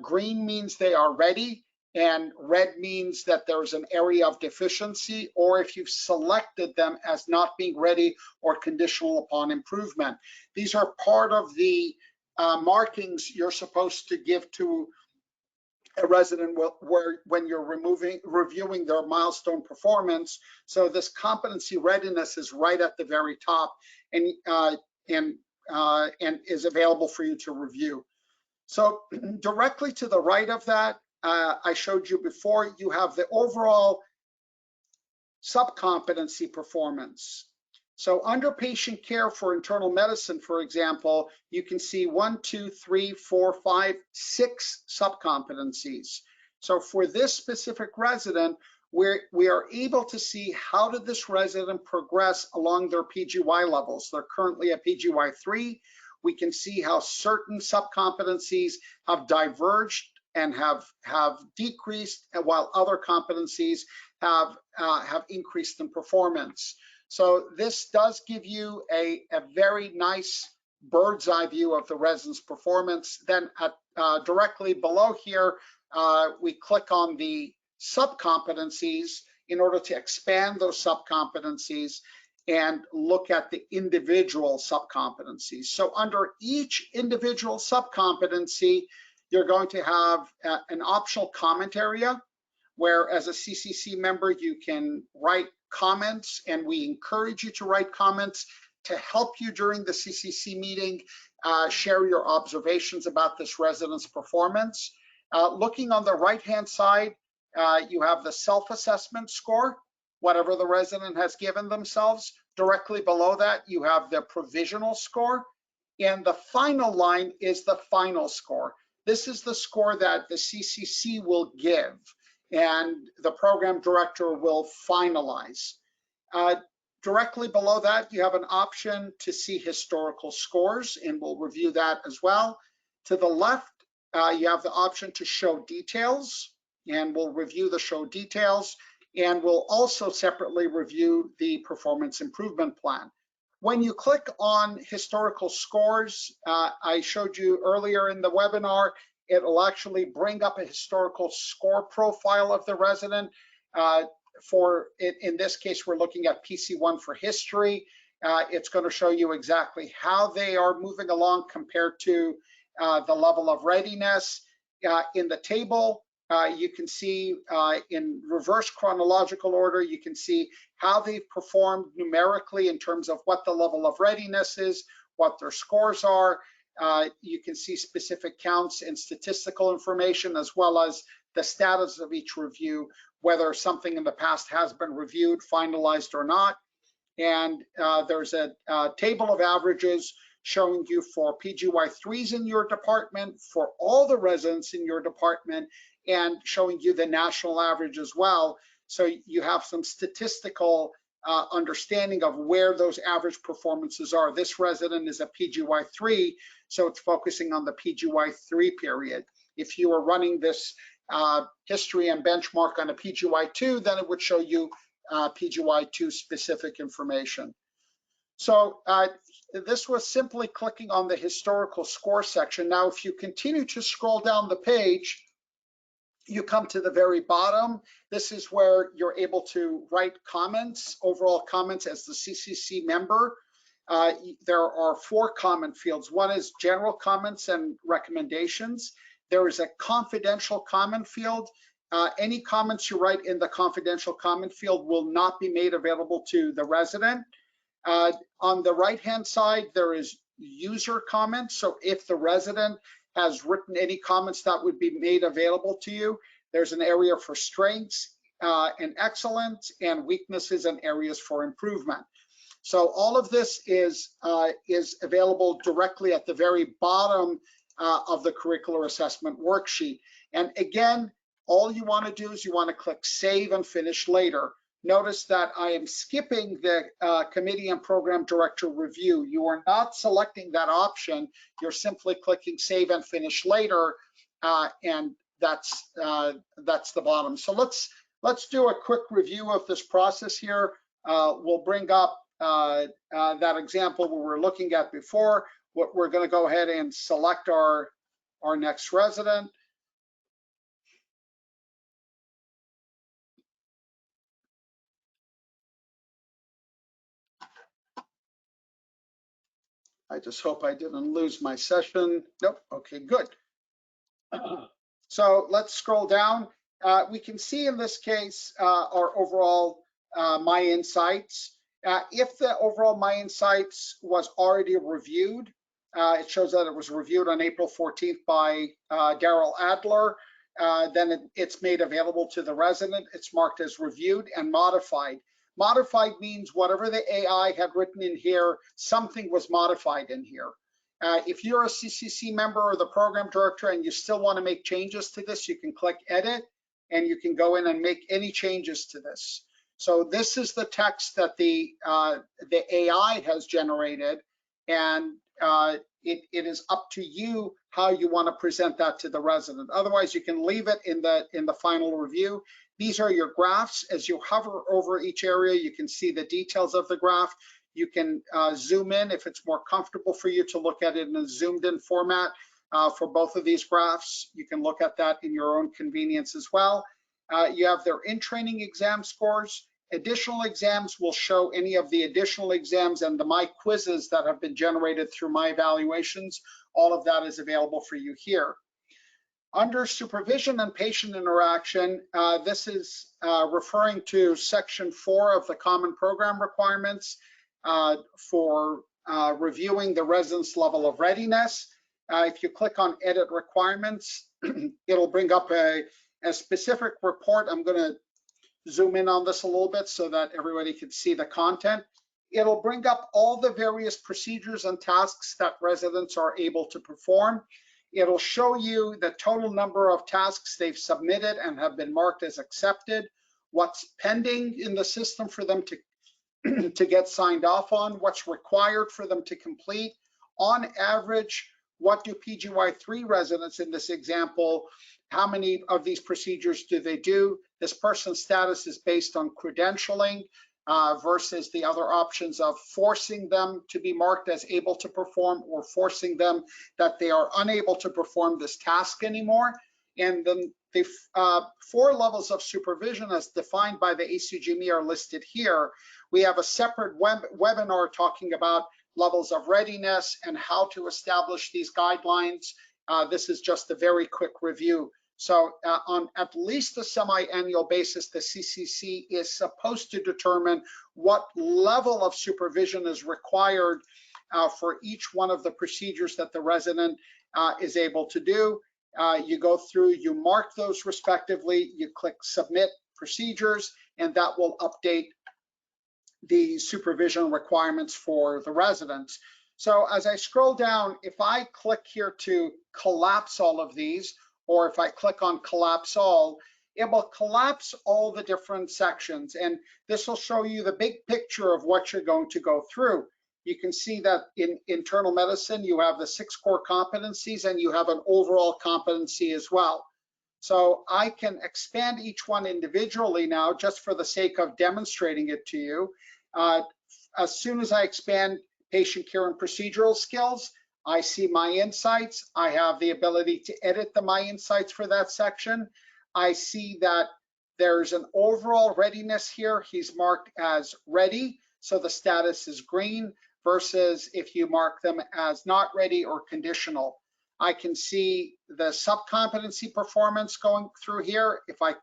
Green means they are ready, and red means that there's an area of deficiency, or if you've selected them as not being ready or conditional upon improvement. These are part of the markings you're supposed to give to a resident when you're reviewing their milestone performance. So this competency readiness is right at the very top, and is available for you to review. So directly to the right of that, I showed you before, you have the overall subcompetency performance. So under patient care for internal medicine, for example, you can see 1, 2, 3, 4, 5, 6 subcompetencies. So for this specific resident, we are able to see how did this resident progress along their PGY levels. They're currently at PGY 3. We can see how certain subcompetencies have diverged and have decreased, while other competencies have increased in performance. So this does give you a very nice bird's eye view of the resident's performance. Then directly below here, we click on the subcompetencies in order to expand those subcompetencies and look at the individual subcompetencies. So under each individual subcompetency, you're going to have an optional comment area where, as a CCC member, you can write comments, and we encourage you to write comments to help you during the CCC meeting share your observations about this resident's performance. Looking on the right-hand side, you have the self-assessment score, whatever the resident has given themselves. Directly below that, you have the provisional score, and the final line is the final score. This is the score that the CCC will give, and the program director will finalize. Directly below that, you have an option to see historical scores, and we'll review that as well. To the left, you have the option to show details, and we'll review the show details, and we'll also separately review the performance improvement plan. When you click on historical scores, I showed you earlier in the webinar, it will actually bring up a historical score profile of the resident. In this case, we're looking at PC1 for history. It's going to show you exactly how they are moving along compared to the level of readiness. In the table, you can see in reverse chronological order, you can see how they've performed numerically in terms of what the level of readiness is, what their scores are. You can see specific counts and statistical information, as well as the status of each review, whether something in the past has been reviewed, finalized or not. And there's a table of averages showing you for PGY3s in your department, for all the residents in your department, and showing you the national average as well. So you have some statistical understanding of where those average performances are. This resident is a PGY3, so it's focusing on the PGY3 period. If you were running this history and benchmark on a PGY2, then it would show you PGY2 specific information. So this was simply clicking on the historical score section. Now, if you continue to scroll down the page, you come to the very bottom. This is where you're able to write comments, overall comments as the CCC member. There are 4 comment fields. One is general comments and recommendations. There is a confidential comment field. Any comments you write in the confidential comment field will not be made available to the resident. On the right-hand side, there is user comments. So if the resident has written any comments that would be made available to you, there's an area for strengths and excellence, and weaknesses and areas for improvement. So all of this is available directly at the very bottom of the curricular assessment worksheet. And again, all you want to do is you want to click Save and Finish Later. Notice that I am skipping the committee and program director review. You are not selecting that option. You're simply clicking Save and Finish Later, and that's the bottom. So let's do a quick review of this process here. We'll bring up that example we were looking at before. We're going to go ahead and select our next resident. I just hope I didn't lose my session. Nope, okay, good. So let's scroll down. We can see in this case our overall My Insights. If the overall My Insights was already reviewed, it shows that it was reviewed on April 14th by Daryl Adler. Then it's made available to the resident. It's marked as reviewed and modified. Modified means whatever the AI had written in here, something was modified in here. If you're a CCC member or the program director and you still want to make changes to this, you can click edit and you can go in and make any changes to this. So this is the text that the AI has generated, and it is up to you how you want to present that to the resident. Otherwise, you can leave it in the final review. These are your graphs. As you hover over each area, you can see the details of the graph. You can zoom in if it's more comfortable for you to look at it in a zoomed in format for both of these graphs. You can look at that in your own convenience as well. You have their in-training exam scores. Additional exams will show any of the additional exams and the My Quizzes that have been generated through My Evaluations. All of that is available for you here. Under supervision and patient interaction, this is referring to Section 4 of the Common Program Requirements for reviewing the resident's level of readiness. If you click on Edit Requirements, it'll bring up a specific report. I'm going to zoom in on this a little bit so that everybody can see the content. It'll bring up all the various procedures and tasks that residents are able to perform. It'll show you the total number of tasks they've submitted and have been marked as accepted, what's pending in the system for them to get signed off on, what's required for them to complete. On average, what do PGY3 residents in this example, how many of these procedures do they do? This person's status is based on credentialing versus the other options of forcing them to be marked as able to perform or forcing them that they are unable to perform this task anymore. And then the 4 levels of supervision as defined by the ACGME are listed here. We have a separate webinar talking about levels of readiness and how to establish these guidelines. This is just a very quick review. So on at least a semi-annual basis, the CCC is supposed to determine what level of supervision is required for each one of the procedures that the resident is able to do. You go through, you mark those respectively, you click Submit Procedures, and that will update the supervision requirements for the residents. So as I scroll down, if I click here to collapse all of these, or if I click on Collapse All, it will collapse all the different sections, and this will show you the big picture of what you're going to go through. You can see that in internal medicine, you have the 6 core competencies and you have an overall competency as well. So I can expand each one individually now just for the sake of demonstrating it to you. As soon as I expand patient care and procedural skills, I see My Insights. I have the ability to edit the My Insights for that section. I see that there's an overall readiness here. He's marked as ready, so the status is green, versus if you mark them as not ready or conditional. I can see the subcompetency performance going through here. If I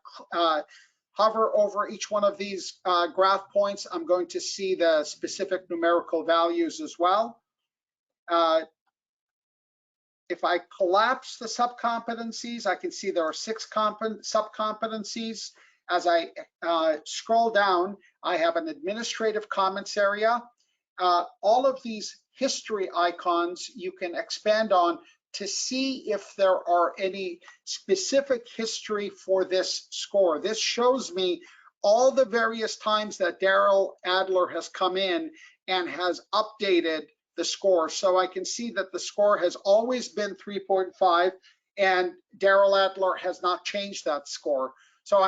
hover over each one of these graph points, I'm going to see the specific numerical values as well. If I collapse the subcompetencies, I can see there are 6 subcompetencies. As I scroll down, I have an administrative comments area. All of these history icons you can expand on to see if there are any specific history for this score. This shows me all the various times that Daryl Adler has come in and has updated the score. So I can see that the score has always been 3.5 and Daryl Adler has not changed that score. So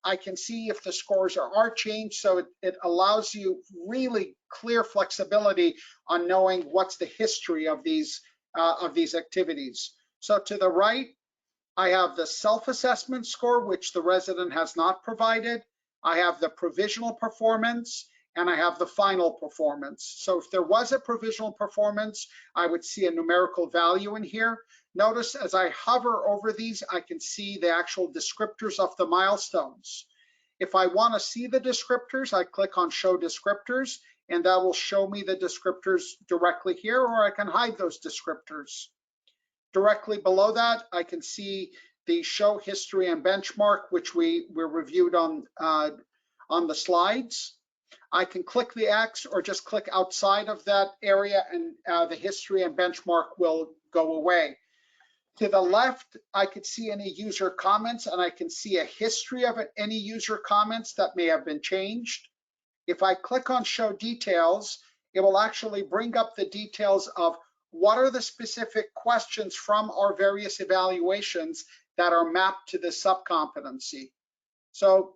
I can see if the scores are changed, so it allows you really clear flexibility on knowing what's the history of these activities. So to the right, I have the self-assessment score, which the resident has not provided. I have the provisional performance, and I have the final performance. So if there was a provisional performance, I would see a numerical value in here. Notice as I hover over these, I can see the actual descriptors of the milestones. If I want to see the descriptors, I click on Show Descriptors, and that will show me the descriptors directly here, or I can hide those descriptors. Directly below that, I can see the Show History and Benchmark, which we reviewed on the slides. I can click the X or just click outside of that area, and the history and benchmark will go away. To the left, I could see any user comments, and I can see a history of any user comments that may have been changed. If I click on Show Details, it will actually bring up the details of what are the specific questions from our various evaluations that are mapped to the subcompetency. So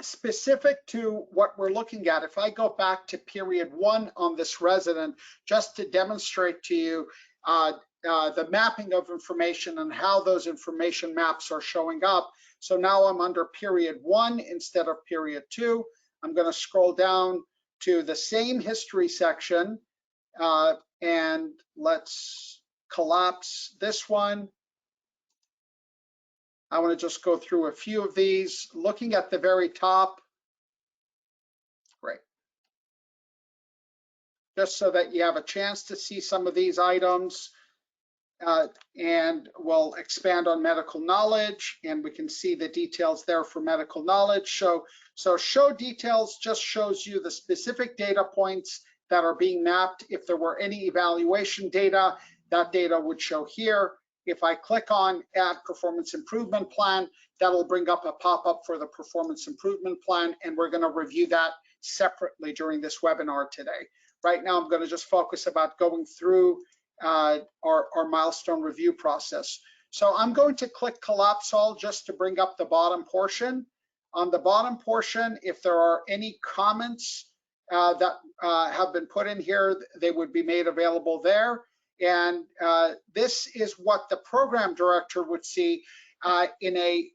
specific to what we're looking at, if I go back to period 1 on this resident, just to demonstrate to you the mapping of information and how those information maps are showing up. So now I'm under period 1 instead of period 2. I'm going to scroll down to the same history section, and let's collapse this one. I want to just go through a few of these. Looking at the very top, great. Just so that you have a chance to see some of these items. And we'll expand on medical knowledge, and we can see the details there for medical knowledge. So Show Details just shows you the specific data points that are being mapped. If there were any evaluation data, that data would show here. If I click on Add Performance Improvement Plan, that'll bring up a pop-up for the Performance Improvement Plan, and we're going to review that separately during this webinar today. Right now, I'm going to just focus about going through our milestone review process. So I'm going to click Collapse All just to bring up the bottom portion. On the bottom portion, if there are any comments that have been put in here, they would be made available there. And this is what the program director would see in a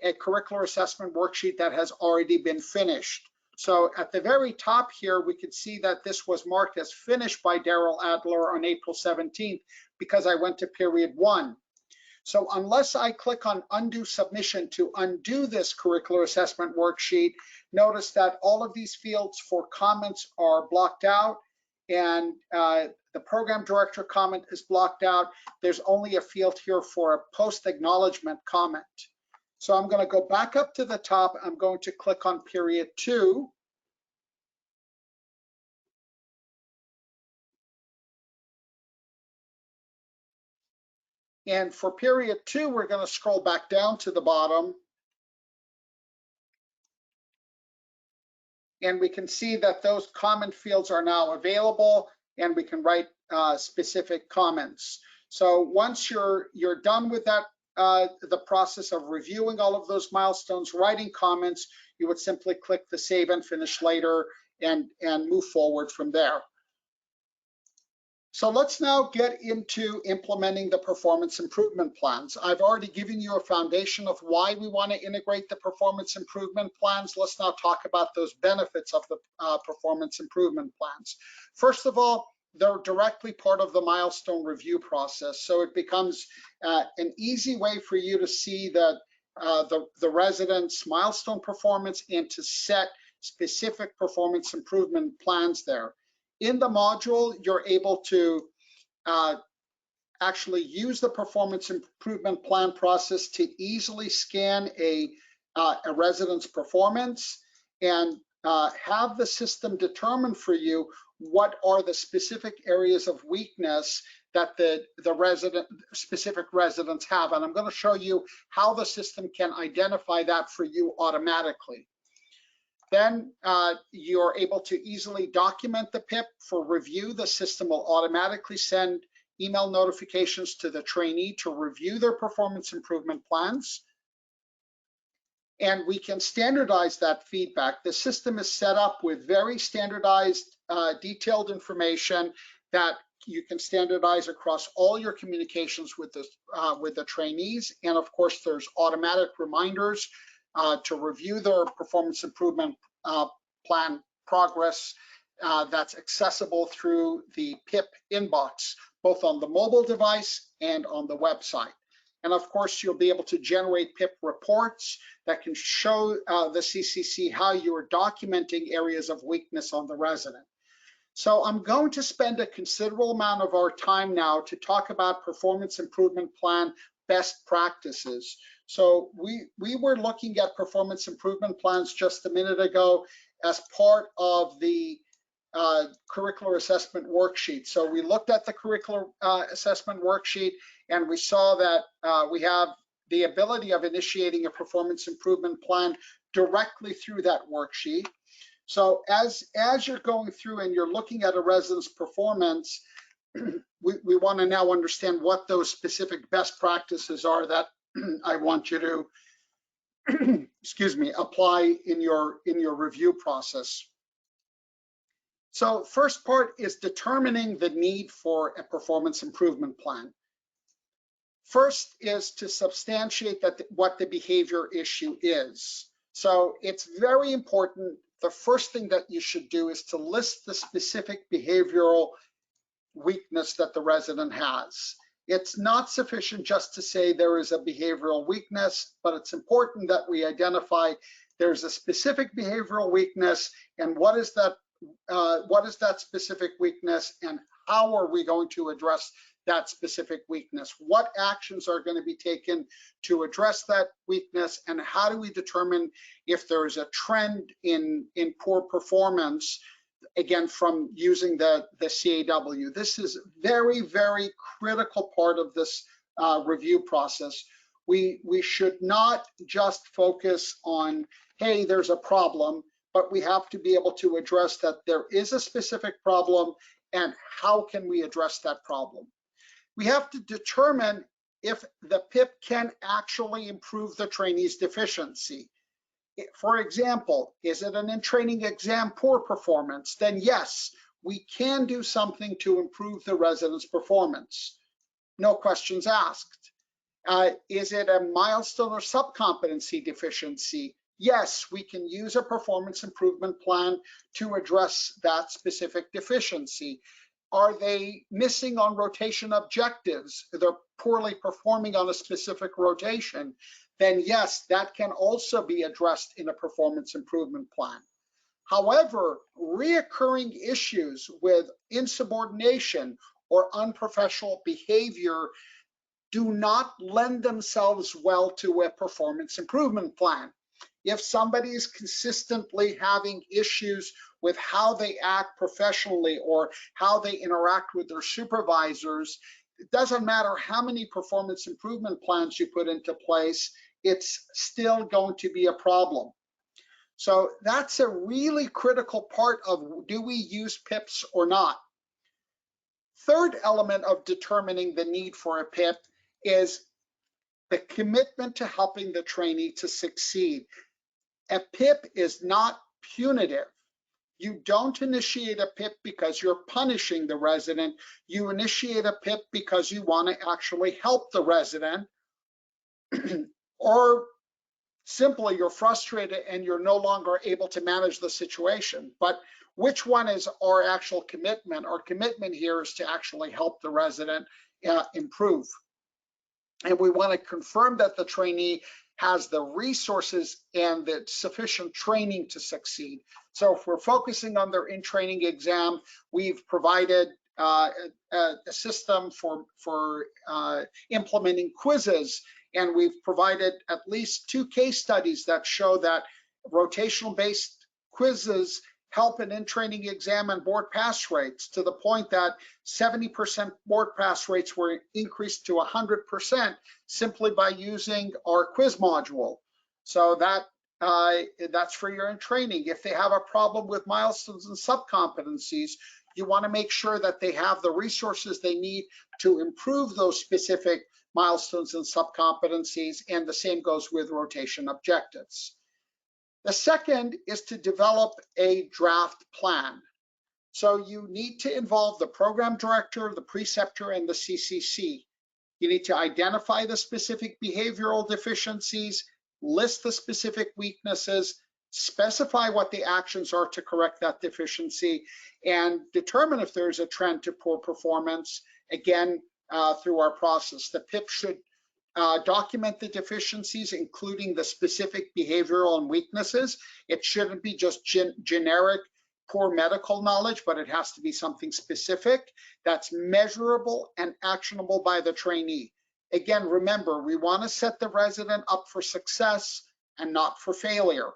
curricular assessment worksheet that has already been finished. So at the very top here, we can see that this was marked as finished by Daryl Adler on April 17th because I went to period 1. So unless I click on Undo Submission to undo this curricular assessment worksheet, notice that all of these fields for comments are blocked out, and the program director comment is blocked out. There's only a field here for a post-acknowledgement comment. So I'm going to go back up to the top. I'm going to click on period 2. And for period 2, we're going to scroll back down to the bottom. And we can see that those comment fields are now available, and we can write specific comments. So once you're done with that, the process of reviewing all of those milestones, writing comments, you would simply click the Save and Finish Later and move forward from there. So let's now get into implementing the performance improvement plans. I've already given you a foundation of why we want to integrate the performance improvement plans. Let's now talk about those benefits of the performance improvement plans. First of all, they're directly part of the milestone review process. So it becomes an easy way for you to see that the resident's milestone performance and to set specific performance improvement plans there. In the module, you're able to actually use the performance improvement plan process to easily scan a resident's performance and have the system determine for you what are the specific areas of weakness that the specific residents have. And I'm going to show you how the system can identify that for you automatically. Then you're able to easily document the PIP for review. The system will automatically send email notifications to the trainee to review their performance improvement plans. And we can standardize that feedback. The system is set up with very standardized, detailed information that you can standardize across all your communications with the trainees. And of course, there's automatic reminders to review their performance improvement plan progress that's accessible through the PIP inbox, both on the mobile device and on the website. And of course, you'll be able to generate PIP reports that can show the CCC how you are documenting areas of weakness on the resident. So I'm going to spend a considerable amount of our time now to talk about performance improvement plan best practices. So we were looking at performance improvement plans just a minute ago as part of the curricular assessment worksheet. So we looked at the curricular assessment worksheet, and we saw that we have the ability of initiating a performance improvement plan directly through that worksheet. So as you're going through and you're looking at a resident's performance, we want to now understand what those specific best practices are that I want you to excuse me, apply in your review process. So first part is determining the need for a performance improvement plan. First is to substantiate that what the behavior issue is. So it's very important. The first thing that you should do is to list the specific behavioral weakness that the resident has. It's not sufficient just to say there is a behavioral weakness, but it's important that we identify there's a specific behavioral weakness and what is that specific weakness and how are we going to address that specific weakness? What actions are going to be taken to address that weakness, and how do we determine if there is a trend in poor performance, again, from using the CAW? This is very, very critical part of this review process. We should not just focus on, hey, there's a problem, but we have to be able to address that there is a specific problem and how can we address that problem. We have to determine if the PIP can actually improve the trainee's deficiency. For example, is it an in-training exam poor performance? Then yes, we can do something to improve the resident's performance. No questions asked. Is it a milestone or subcompetency deficiency? Yes, we can use a performance improvement plan to address that specific deficiency. Are they missing on rotation objectives? They're poorly performing on a specific rotation. Then yes, that can also be addressed in a performance improvement plan. However, reoccurring issues with insubordination or unprofessional behavior do not lend themselves well to a performance improvement plan. If somebody is consistently having issues with how they act professionally or how they interact with their supervisors, it doesn't matter how many performance improvement plans you put into place, it's still going to be a problem. So that's a really critical part of, do we use PIPs or not? Third element of determining the need for a PIP is the commitment to helping the trainee to succeed. A PIP is not punitive. You don't initiate a PIP because you're punishing the resident. You initiate a PIP because you want to actually help the resident, or simply you're frustrated and you're no longer able to manage the situation. But which one is our actual commitment? Our commitment here is to actually help the resident improve. And we want to confirm that the trainee has the resources and the sufficient training to succeed. So if we're focusing on their in-training exam, we've provided a system for implementing quizzes, and we've provided at least 2 case studies that show that rotational-based quizzes help an in-training exam and board pass rates, to the point that 70% board pass rates were increased to 100% simply by using our quiz module. So that's for your in-training. If they have a problem with milestones and subcompetencies, you want to make sure that they have the resources they need to improve those specific milestones and subcompetencies, and the same goes with rotation objectives. The second is to develop a draft plan. So you need to involve the program director, the preceptor, and the CCC. You need to identify the specific behavioral deficiencies, list the specific weaknesses, specify what the actions are to correct that deficiency, and determine if there's a trend to poor performance, again, through our process. The PIP should document the deficiencies, including the specific behavioral and weaknesses. It shouldn't be just generic poor medical knowledge, but it has to be something specific that's measurable and actionable by the trainee. Again, remember, we want to set the resident up for success and not for failure.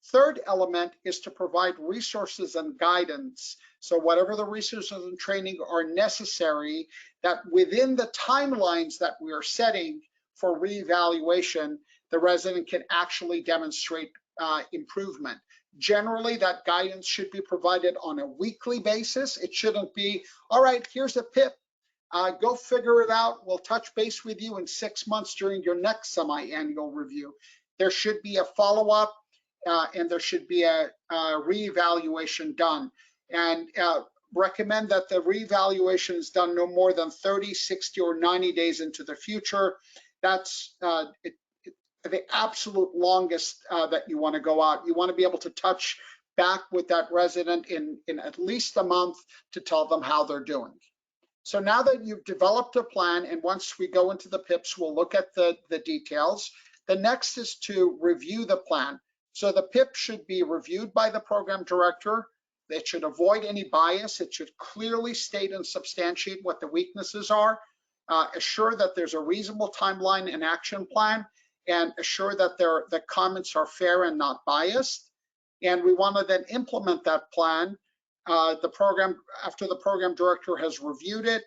Third element is to provide resources and guidance. So whatever the resources and training are necessary, that within the timelines that we are setting for reevaluation, the resident can actually demonstrate improvement. Generally, that guidance should be provided on a weekly basis. It shouldn't be, all right, here's a PIP, go figure it out. We'll touch base with you in 6 months during your next semi-annual review. There should be a follow-up, and there should be a reevaluation done. And recommend that the reevaluation is done no more than 30, 60, or 90 days into the future. That's the absolute longest that you want to go out. You want to be able to touch back with that resident in at least a month to tell them how they're doing. So now that you've developed a plan, and once we go into the PIPs, we'll look at the details. The next is to review the plan. So the PIP should be reviewed by the program director. It should avoid any bias. It should clearly state and substantiate what the weaknesses are, assure that there's a reasonable timeline and action plan, and assure that the comments are fair and not biased. And we want to then implement that plan. After the program director has reviewed it,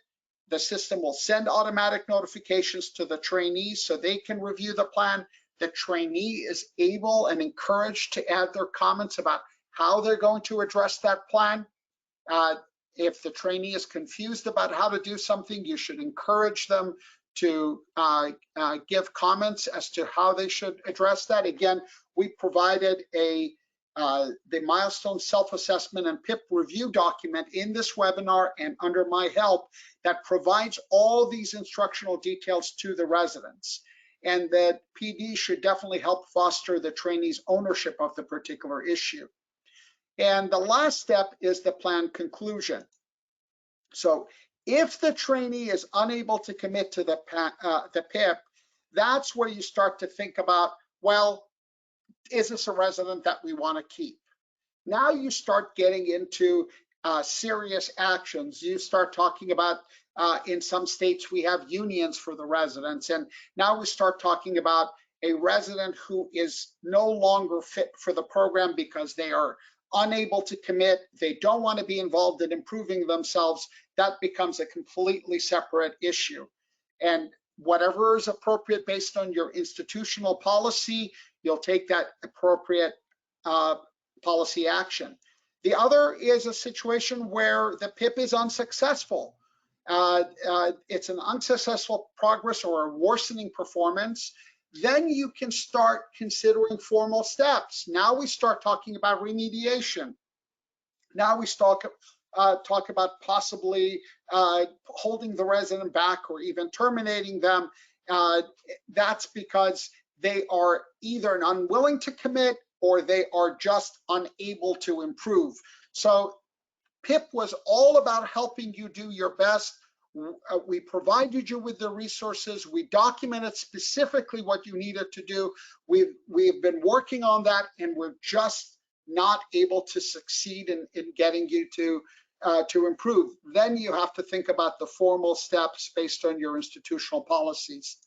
the system will send automatic notifications to the trainees so they can review the plan. The trainee is able and encouraged to add their comments about how they're going to address that plan. If the trainee is confused about how to do something, you should encourage them to give comments as to how they should address that. Again, we provided the Milestones self-assessment and PIP review document in this webinar and under my help that provides all these instructional details to the residents. And that PD should definitely help foster the trainee's ownership of the particular issue. And the last step is the plan conclusion. So if the trainee is unable to commit to the PIP, that's where you start to think about, well, is this a resident that we want to keep? Now you start getting into serious actions. You start talking about, in some states, we have unions for the residents. And now we start talking about a resident who is no longer fit for the program because they are unable to commit, they don't want to be involved in improving themselves. That becomes a completely separate issue. And whatever is appropriate based on your institutional policy, you'll take that appropriate policy action. The other is a situation where the PIP is unsuccessful. It's an unsuccessful progress or a worsening performance. Then you can start considering formal steps. Now we start talking about remediation. Now we talk about possibly holding the resident back or even terminating them. That's because they are either unwilling to commit or they are just unable to improve. So PIP was all about helping you do your best. We provided you with the resources. We documented specifically what you needed to do. We've been working on that, and we're just not able to succeed in getting you to improve. Then you have to think about the formal steps based on your institutional policies.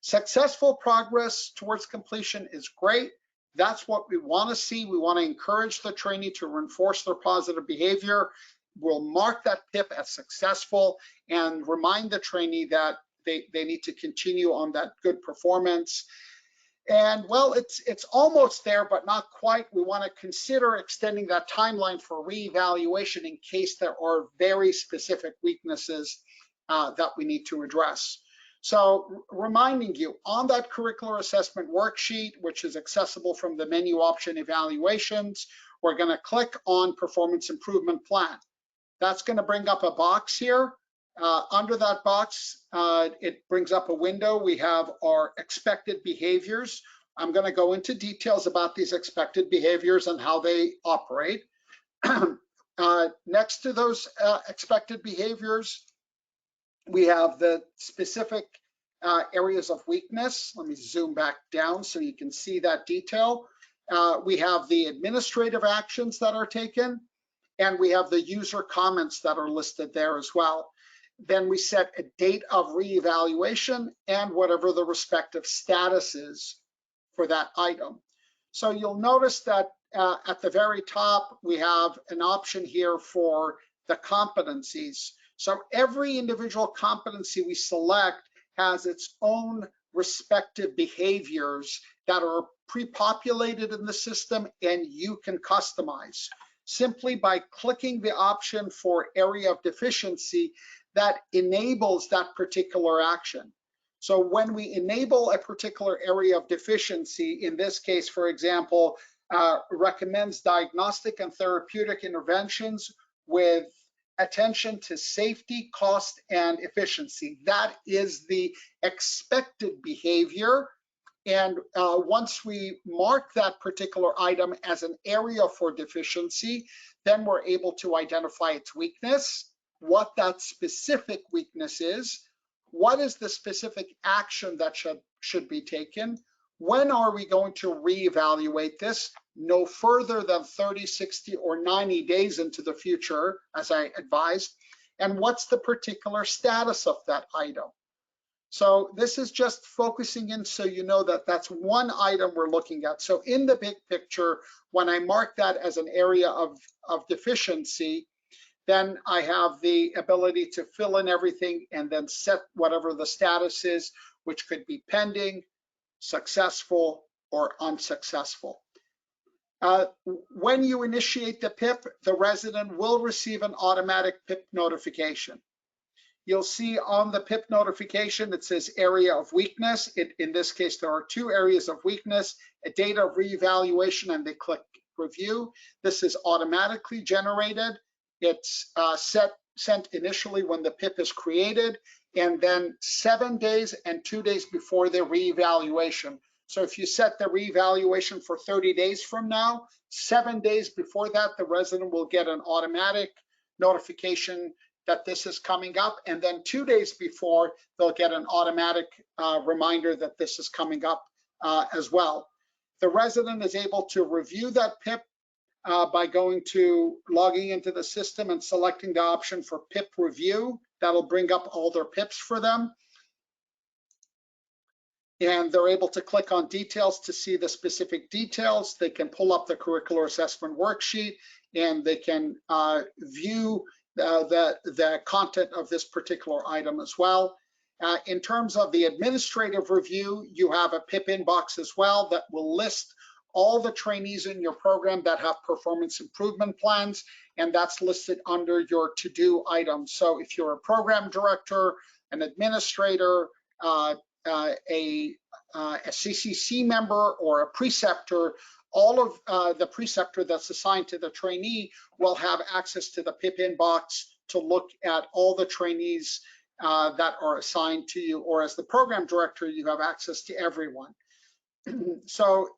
Successful progress towards completion is great. That's what we want to see. We want to encourage the trainee to reinforce their positive behavior. We'll mark that PIP as successful and remind the trainee that they need to continue on that good performance. And well, it's almost there, but not quite. We want to consider extending that timeline for reevaluation in case there are very specific weaknesses that we need to address. So reminding you, on that curricular assessment worksheet, which is accessible from the menu option evaluations, we're going to click on performance improvement plan. That's going to bring up a box here. Under that box, it brings up a window. We have our expected behaviors. I'm going to go into details about these expected behaviors and how they operate. Next to those expected behaviors, we have the specific areas of weakness. Let me zoom back down so you can see that detail. We have the administrative actions that are taken, and we have the user comments that are listed there as well. Then we set a date of reevaluation and whatever the respective status is for that item. So you'll notice that at the very top, we have an option here for the competencies. So every individual competency we select has its own respective behaviors that are pre-populated in the system and you can customize. Simply by clicking the option for area of deficiency, that enables that particular action. So when we enable a particular area of deficiency, in this case, for example, recommends diagnostic and therapeutic interventions with attention to safety, cost, and efficiency. That is the expected behavior. And once we mark that particular item as an area for deficiency, then we're able to identify its weakness, what that specific weakness is, what is the specific action that should be taken, when are we going to reevaluate this, no further than 30, 60, or 90 days into the future, as I advised, and what's the particular status of that item. So this is just focusing in so you know that that's one item we're looking at. So in the big picture, when I mark that as an area of deficiency, then I have the ability to fill in everything and then set whatever the status is, which could be pending, successful, or unsuccessful. When you initiate the PIP, the resident will receive an automatic PIP notification. You'll see on the PIP notification, it says area of weakness. In this case, there are two areas of weakness, a date of reevaluation, and they click review. This is automatically generated. It's sent initially when the PIP is created, and then 7 days and 2 days before the reevaluation. So if you set the reevaluation for 30 days from now, 7 days before that, the resident will get an automatic notification that this is coming up, and then 2 days before, they'll get an automatic reminder that this is coming up as well. The resident is able to review that PIP by logging into the system and selecting the option for PIP review. That'll bring up all their PIPs for them. And they're able to click on details to see the specific details. They can pull up the curricular assessment worksheet, and they can view the content of this particular item as well. In terms of the administrative review, you have a PIP inbox as well that will list all the trainees in your program that have performance improvement plans, and that's listed under your to-do items. So if you're a program director, an administrator, a CCC member, or a preceptor, all of the preceptor that's assigned to the trainee will have access to the PIP inbox to look at all the trainees that are assigned to you, or as the program director, you have access to everyone. So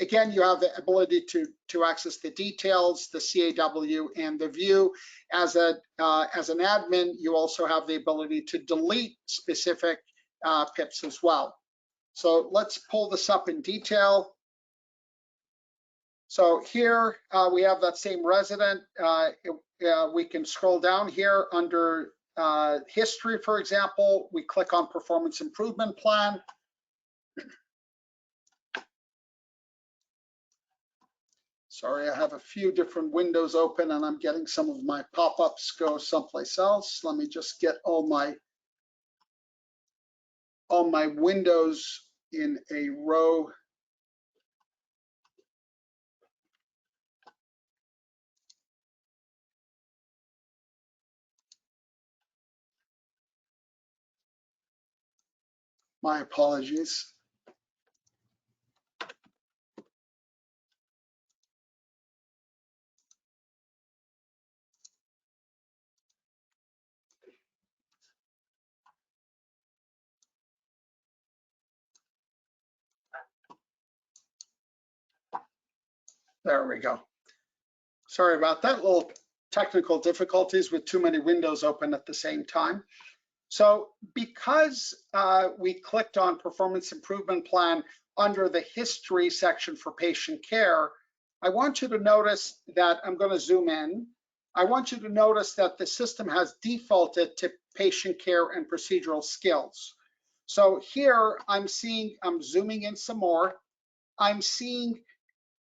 again, you have the ability to access the details, the CAW, and the view. As an admin, you also have the ability to delete specific PIPs as well. So let's pull this up in detail. So here we have that same resident. We can scroll down here under history, for example. We click on performance improvement plan. Sorry, I have a few different windows open and I'm getting some of my pop-ups go someplace else. Let me just get all my windows in a row. My apologies. There we go. Sorry about that, little technical difficulties with too many windows open at the same time. So because we clicked on performance improvement plan under the history section for patient care, I want you to notice that I'm going to zoom in. I want you to notice that the system has defaulted to patient care and procedural skills. So here I'm zooming in some more. I'm seeing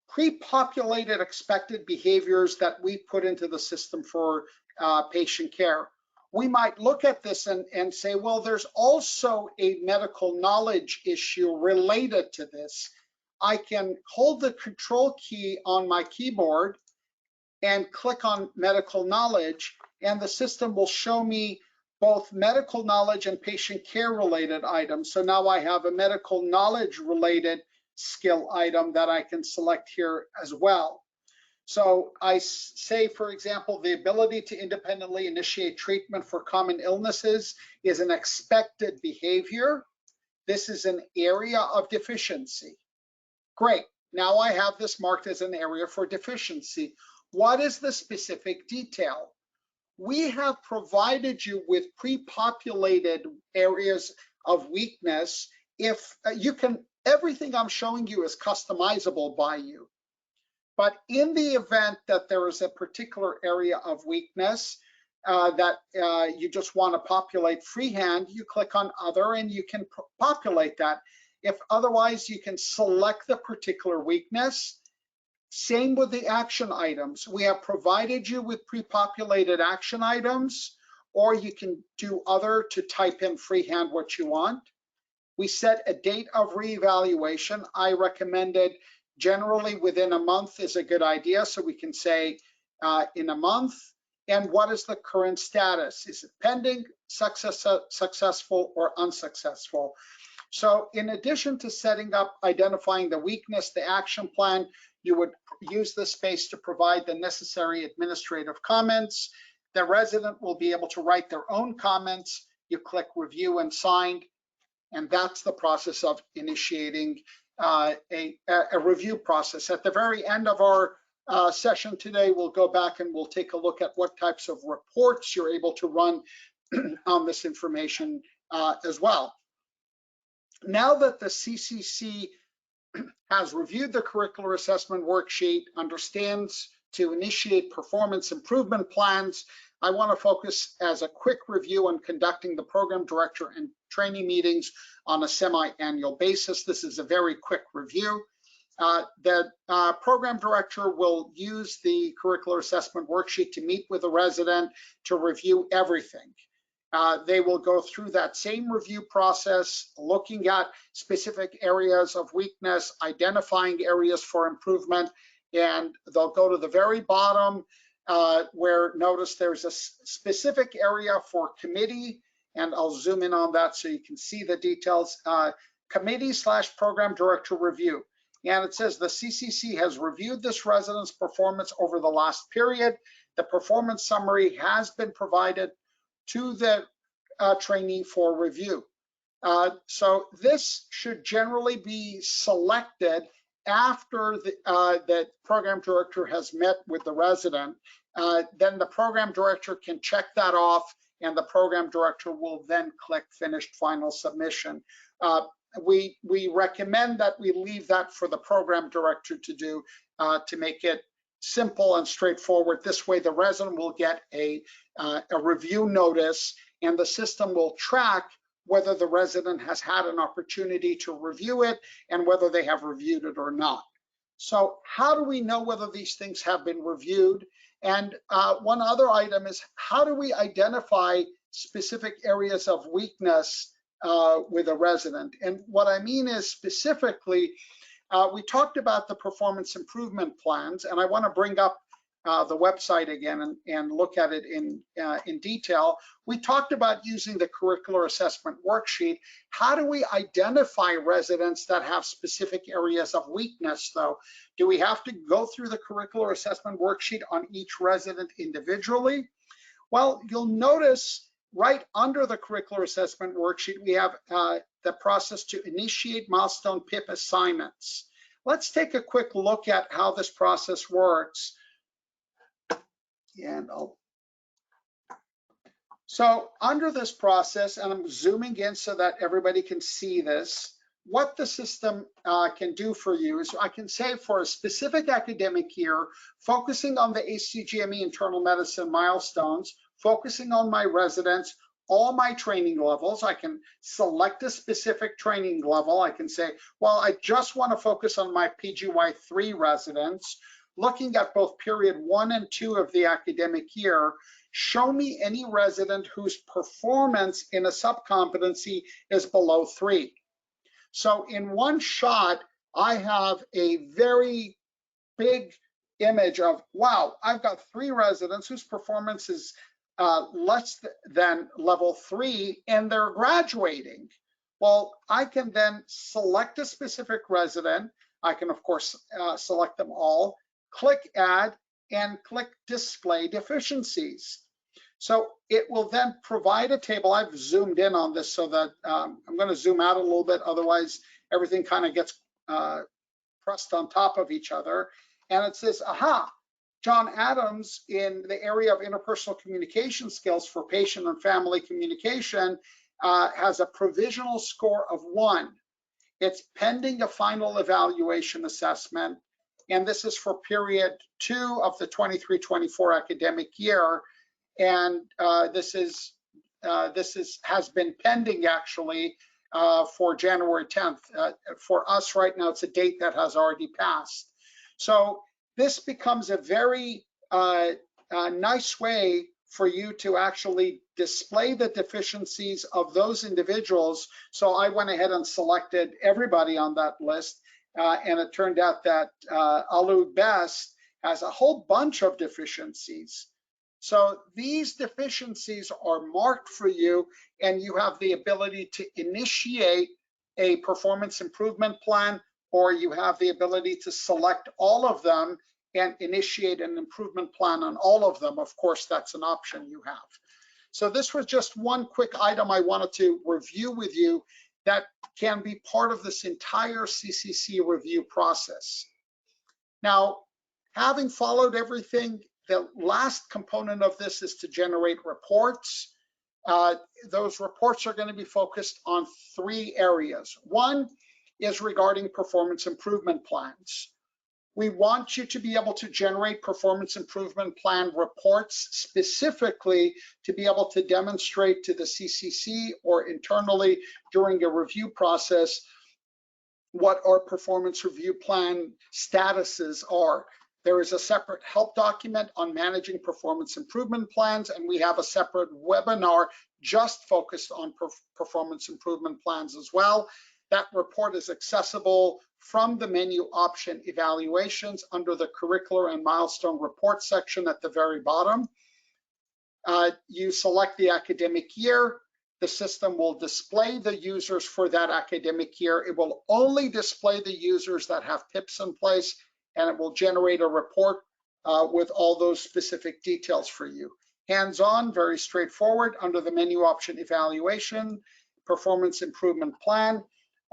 pre-populated expected behaviors that we put into the system for patient care. We might look at this and say, well, there's also a medical knowledge issue related to this. I can hold the control key on my keyboard and click on medical knowledge, and the system will show me both medical knowledge and patient care related items. So now I have a medical knowledge related skill item that I can select here as well. So I say, for example, the ability to independently initiate treatment for common illnesses is an expected behavior. This is an area of deficiency. Great. Now I have this marked as an area for deficiency. What is the specific detail? We have provided you with pre-populated areas of weakness. If you can, everything I'm showing you is customizable by you. But in the event that there is a particular area of weakness that you just want to populate freehand, you click on Other and you can populate that. If otherwise, you can select the particular weakness. Same with the action items. We have provided you with pre-populated action items, or you can do Other to type in freehand what you want. We set a date of reevaluation. I recommended generally within a month is a good idea, so we can say in a month. And what is the current status? Is it pending, successful, or unsuccessful? So in addition to setting up, identifying the weakness, the action plan, you would use this space to provide the necessary administrative comments. The resident will be able to write their own comments. You click Review and Sign, and that's the process of initiating a review process. At the very end of our session today, we'll go back and we'll take a look at what types of reports you're able to run on this information as well. Now that the CCC has reviewed the curricular assessment worksheet, understands to initiate performance improvement plans, I want to focus as a quick review on conducting the program director and training meetings on a semi-annual basis. This is a very quick review. The program director will use the curricular assessment worksheet to meet with the resident to review everything. They will go through that same review process, looking at specific areas of weakness, identifying areas for improvement, and they'll go to the very bottom where notice there's a specific area for committee, and I'll zoom in on that so you can see the details. Committee/program director review. And it says the CCC has reviewed this resident's performance over the last period. The performance summary has been provided to the trainee for review. So this should generally be selected after the program director has met with the resident. Then the program director can check that off, and the program director will then click Finished Final Submission. We recommend that we leave that for the program director to do to make it simple and straightforward. This way the resident will get a review notice, and the system will track whether the resident has had an opportunity to review it and whether they have reviewed it or not. So how do we know whether these things have been reviewed? And one other item is, how do we identify specific areas of weakness with a resident? And what I mean is specifically, we talked about the performance improvement plans, and I want to bring up the website again and look at it in detail. We talked about using the curricular assessment worksheet. How do we identify residents that have specific areas of weakness, though? Do we have to go through the curricular assessment worksheet on each resident individually? Well, you'll notice right under the curricular assessment worksheet, we have the process to initiate milestone PIP assignments. Let's take a quick look at how this process works. And so under this process, and I'm zooming in so that everybody can see this, what the system can do for you is I can say for a specific academic year, focusing on the ACGME internal medicine milestones, focusing on my residents, all my training levels. I can select a specific training level. I can say, well, I just want to focus on my PGY3 residents, looking at both period 1 and 2 of the academic year. Show me any resident whose performance in a subcompetency is below 3. So in one shot, I have a very big image of, wow, I've got 3 residents whose performance is less than level 3 and they're graduating. Well, I can then select a specific resident. I can, of course, select them all, click add, and click display deficiencies. So it will then provide a table. I've zoomed in on this so that I'm going to zoom out a little bit. Otherwise, everything kind of gets pressed on top of each other. And it says, aha, John Adams in the area of interpersonal communication skills for patient and family communication has a provisional score of 1. It's pending a final evaluation assessment. And this is for period 2 of the 23-24 academic year. And this has been pending actually for January 10th. For us right now, it's a date that has already passed. So this becomes a very nice way for you to actually display the deficiencies of those individuals. So I went ahead and selected everybody on that list. And it turned out that Alu Best has a whole bunch of deficiencies. So these deficiencies are marked for you, and you have the ability to initiate a performance improvement plan, or you have the ability to select all of them and initiate an improvement plan on all of them. Of course, that's an option you have. So this was just one quick item I wanted to review with you that can be part of this entire CCC review process. Now, having followed everything, the last component of this is to generate reports. Those reports are going to be focused on 3 areas. One is regarding performance improvement plans. We want you to be able to generate performance improvement plan reports specifically to be able to demonstrate to the CCC or internally during a review process what our performance review plan statuses are. There is a separate help document on managing performance improvement plans, and we have a separate webinar just focused on performance improvement plans as well. That report is accessible from the menu option evaluations under the curricular and milestone report section at the very bottom. You select the academic year. The system will display the users for that academic year. It will only display the users that have PIPs in place, and it will generate a report with all those specific details for you. Hands-on, very straightforward. Under the menu option evaluation, performance improvement plan,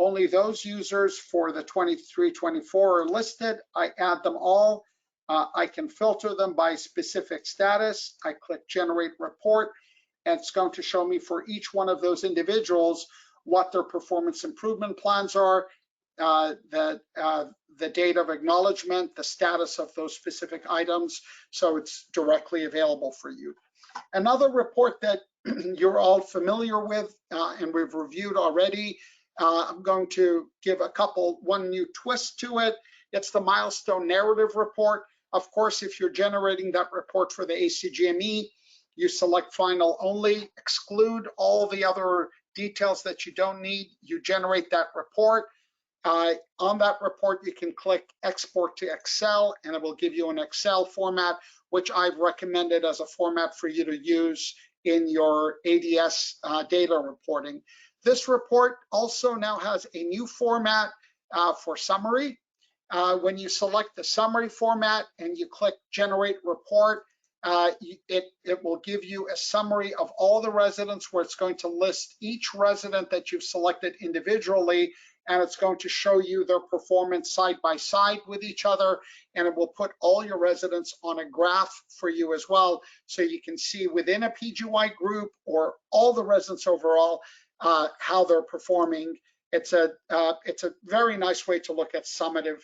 only those users for the 23-24 are listed. I add them all. I can filter them by specific status. I click generate report, and it's going to show me for each one of those individuals what their performance improvement plans are, the date of acknowledgement, the status of those specific items, so it's directly available for you. Another report that you're all familiar with and we've reviewed already, I'm going to give one new twist to it. It's the milestone narrative report. Of course, if you're generating that report for the ACGME, you select final only, exclude all the other details that you don't need. You generate that report. On that report, you can click export to Excel, and it will give you an Excel format, which I've recommended as a format for you to use in your ADS data reporting. This report also now has a new format for summary. When you select the summary format and you click generate report, it will give you a summary of all the residents, where it's going to list each resident that you've selected individually, and it's going to show you their performance side by side with each other, and it will put all your residents on a graph for you as well, so you can see within a PGY group or all the residents overall how they're performing. It's a very nice way to look at summative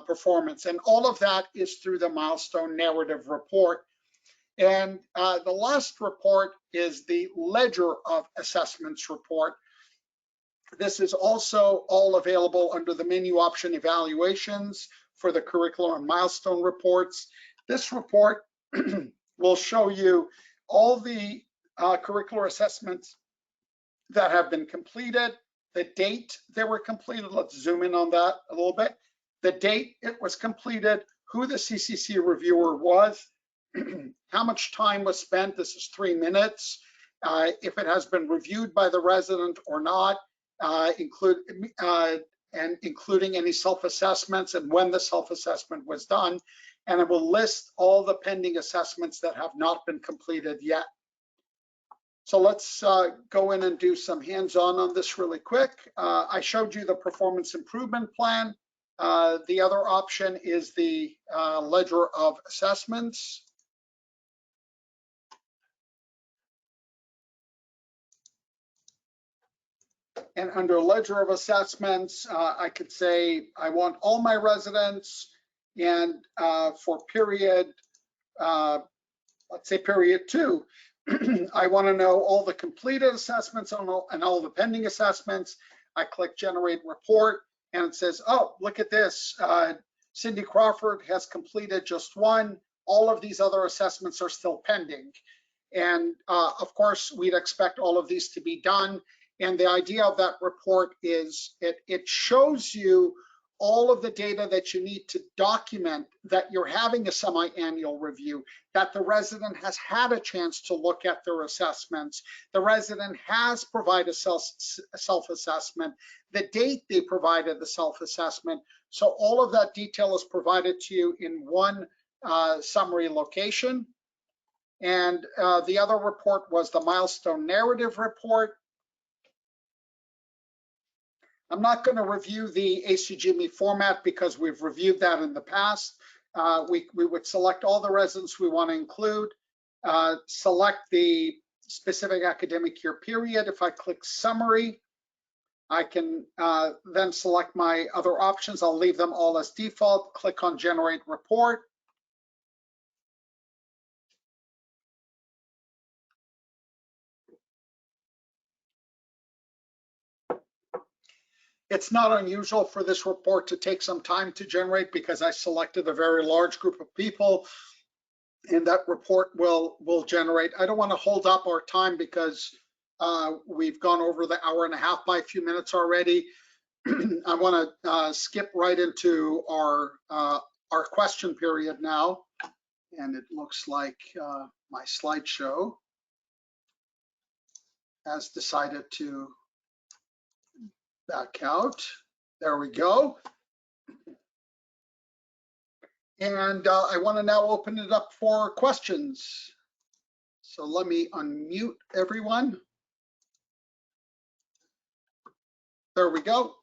performance, and all of that is through the Milestone Narrative Report. And the last report is the Ledger of Assessments report. This is also all available under the menu option Evaluations for the curricular and milestone reports. This report will show you all the curricular assessments that have been completed, the date they were completed. Let's zoom in on that a little bit. The date it was completed, who the CCC reviewer was, how much time was spent. This is 3 minutes. If it has been reviewed by the resident or not, including any self-assessments and when the self-assessment was done. And it will list all the pending assessments that have not been completed yet. So let's go in and do some hands-on on this really quick. I showed you the performance improvement plan. The other option is the Ledger of Assessments. And under Ledger of Assessments, I could say I want all my residents, and for period, let's say period 2, I want to know all the completed assessments and all the pending assessments. I click Generate Report, and it says, oh, look at this. Cindy Crawford has completed just one. All of these other assessments are still pending. And of course, we'd expect all of these to be done. And the idea of that report is it shows you all of the data that you need to document that you're having a semi-annual review, that the resident has had a chance to look at their assessments, the resident has provided self-assessment, the date they provided the self-assessment. So all of that detail is provided to you in one summary location. And the other report was the Milestone Narrative Report. I'm not going to review the ACGME format because we've reviewed that in the past. We would select all the residents we want to include, select the specific academic year period. If I click Summary, I can then select my other options. I'll leave them all as default, click on Generate Report. It's not unusual for this report to take some time to generate because I selected a very large group of people, and that report will generate. I don't want to hold up our time because we've gone over the hour and a half by a few minutes already. I want to skip right into our question period now, and it looks like my slideshow has decided to back out. There we go. And I want to now open it up for questions. So let me unmute everyone. There we go.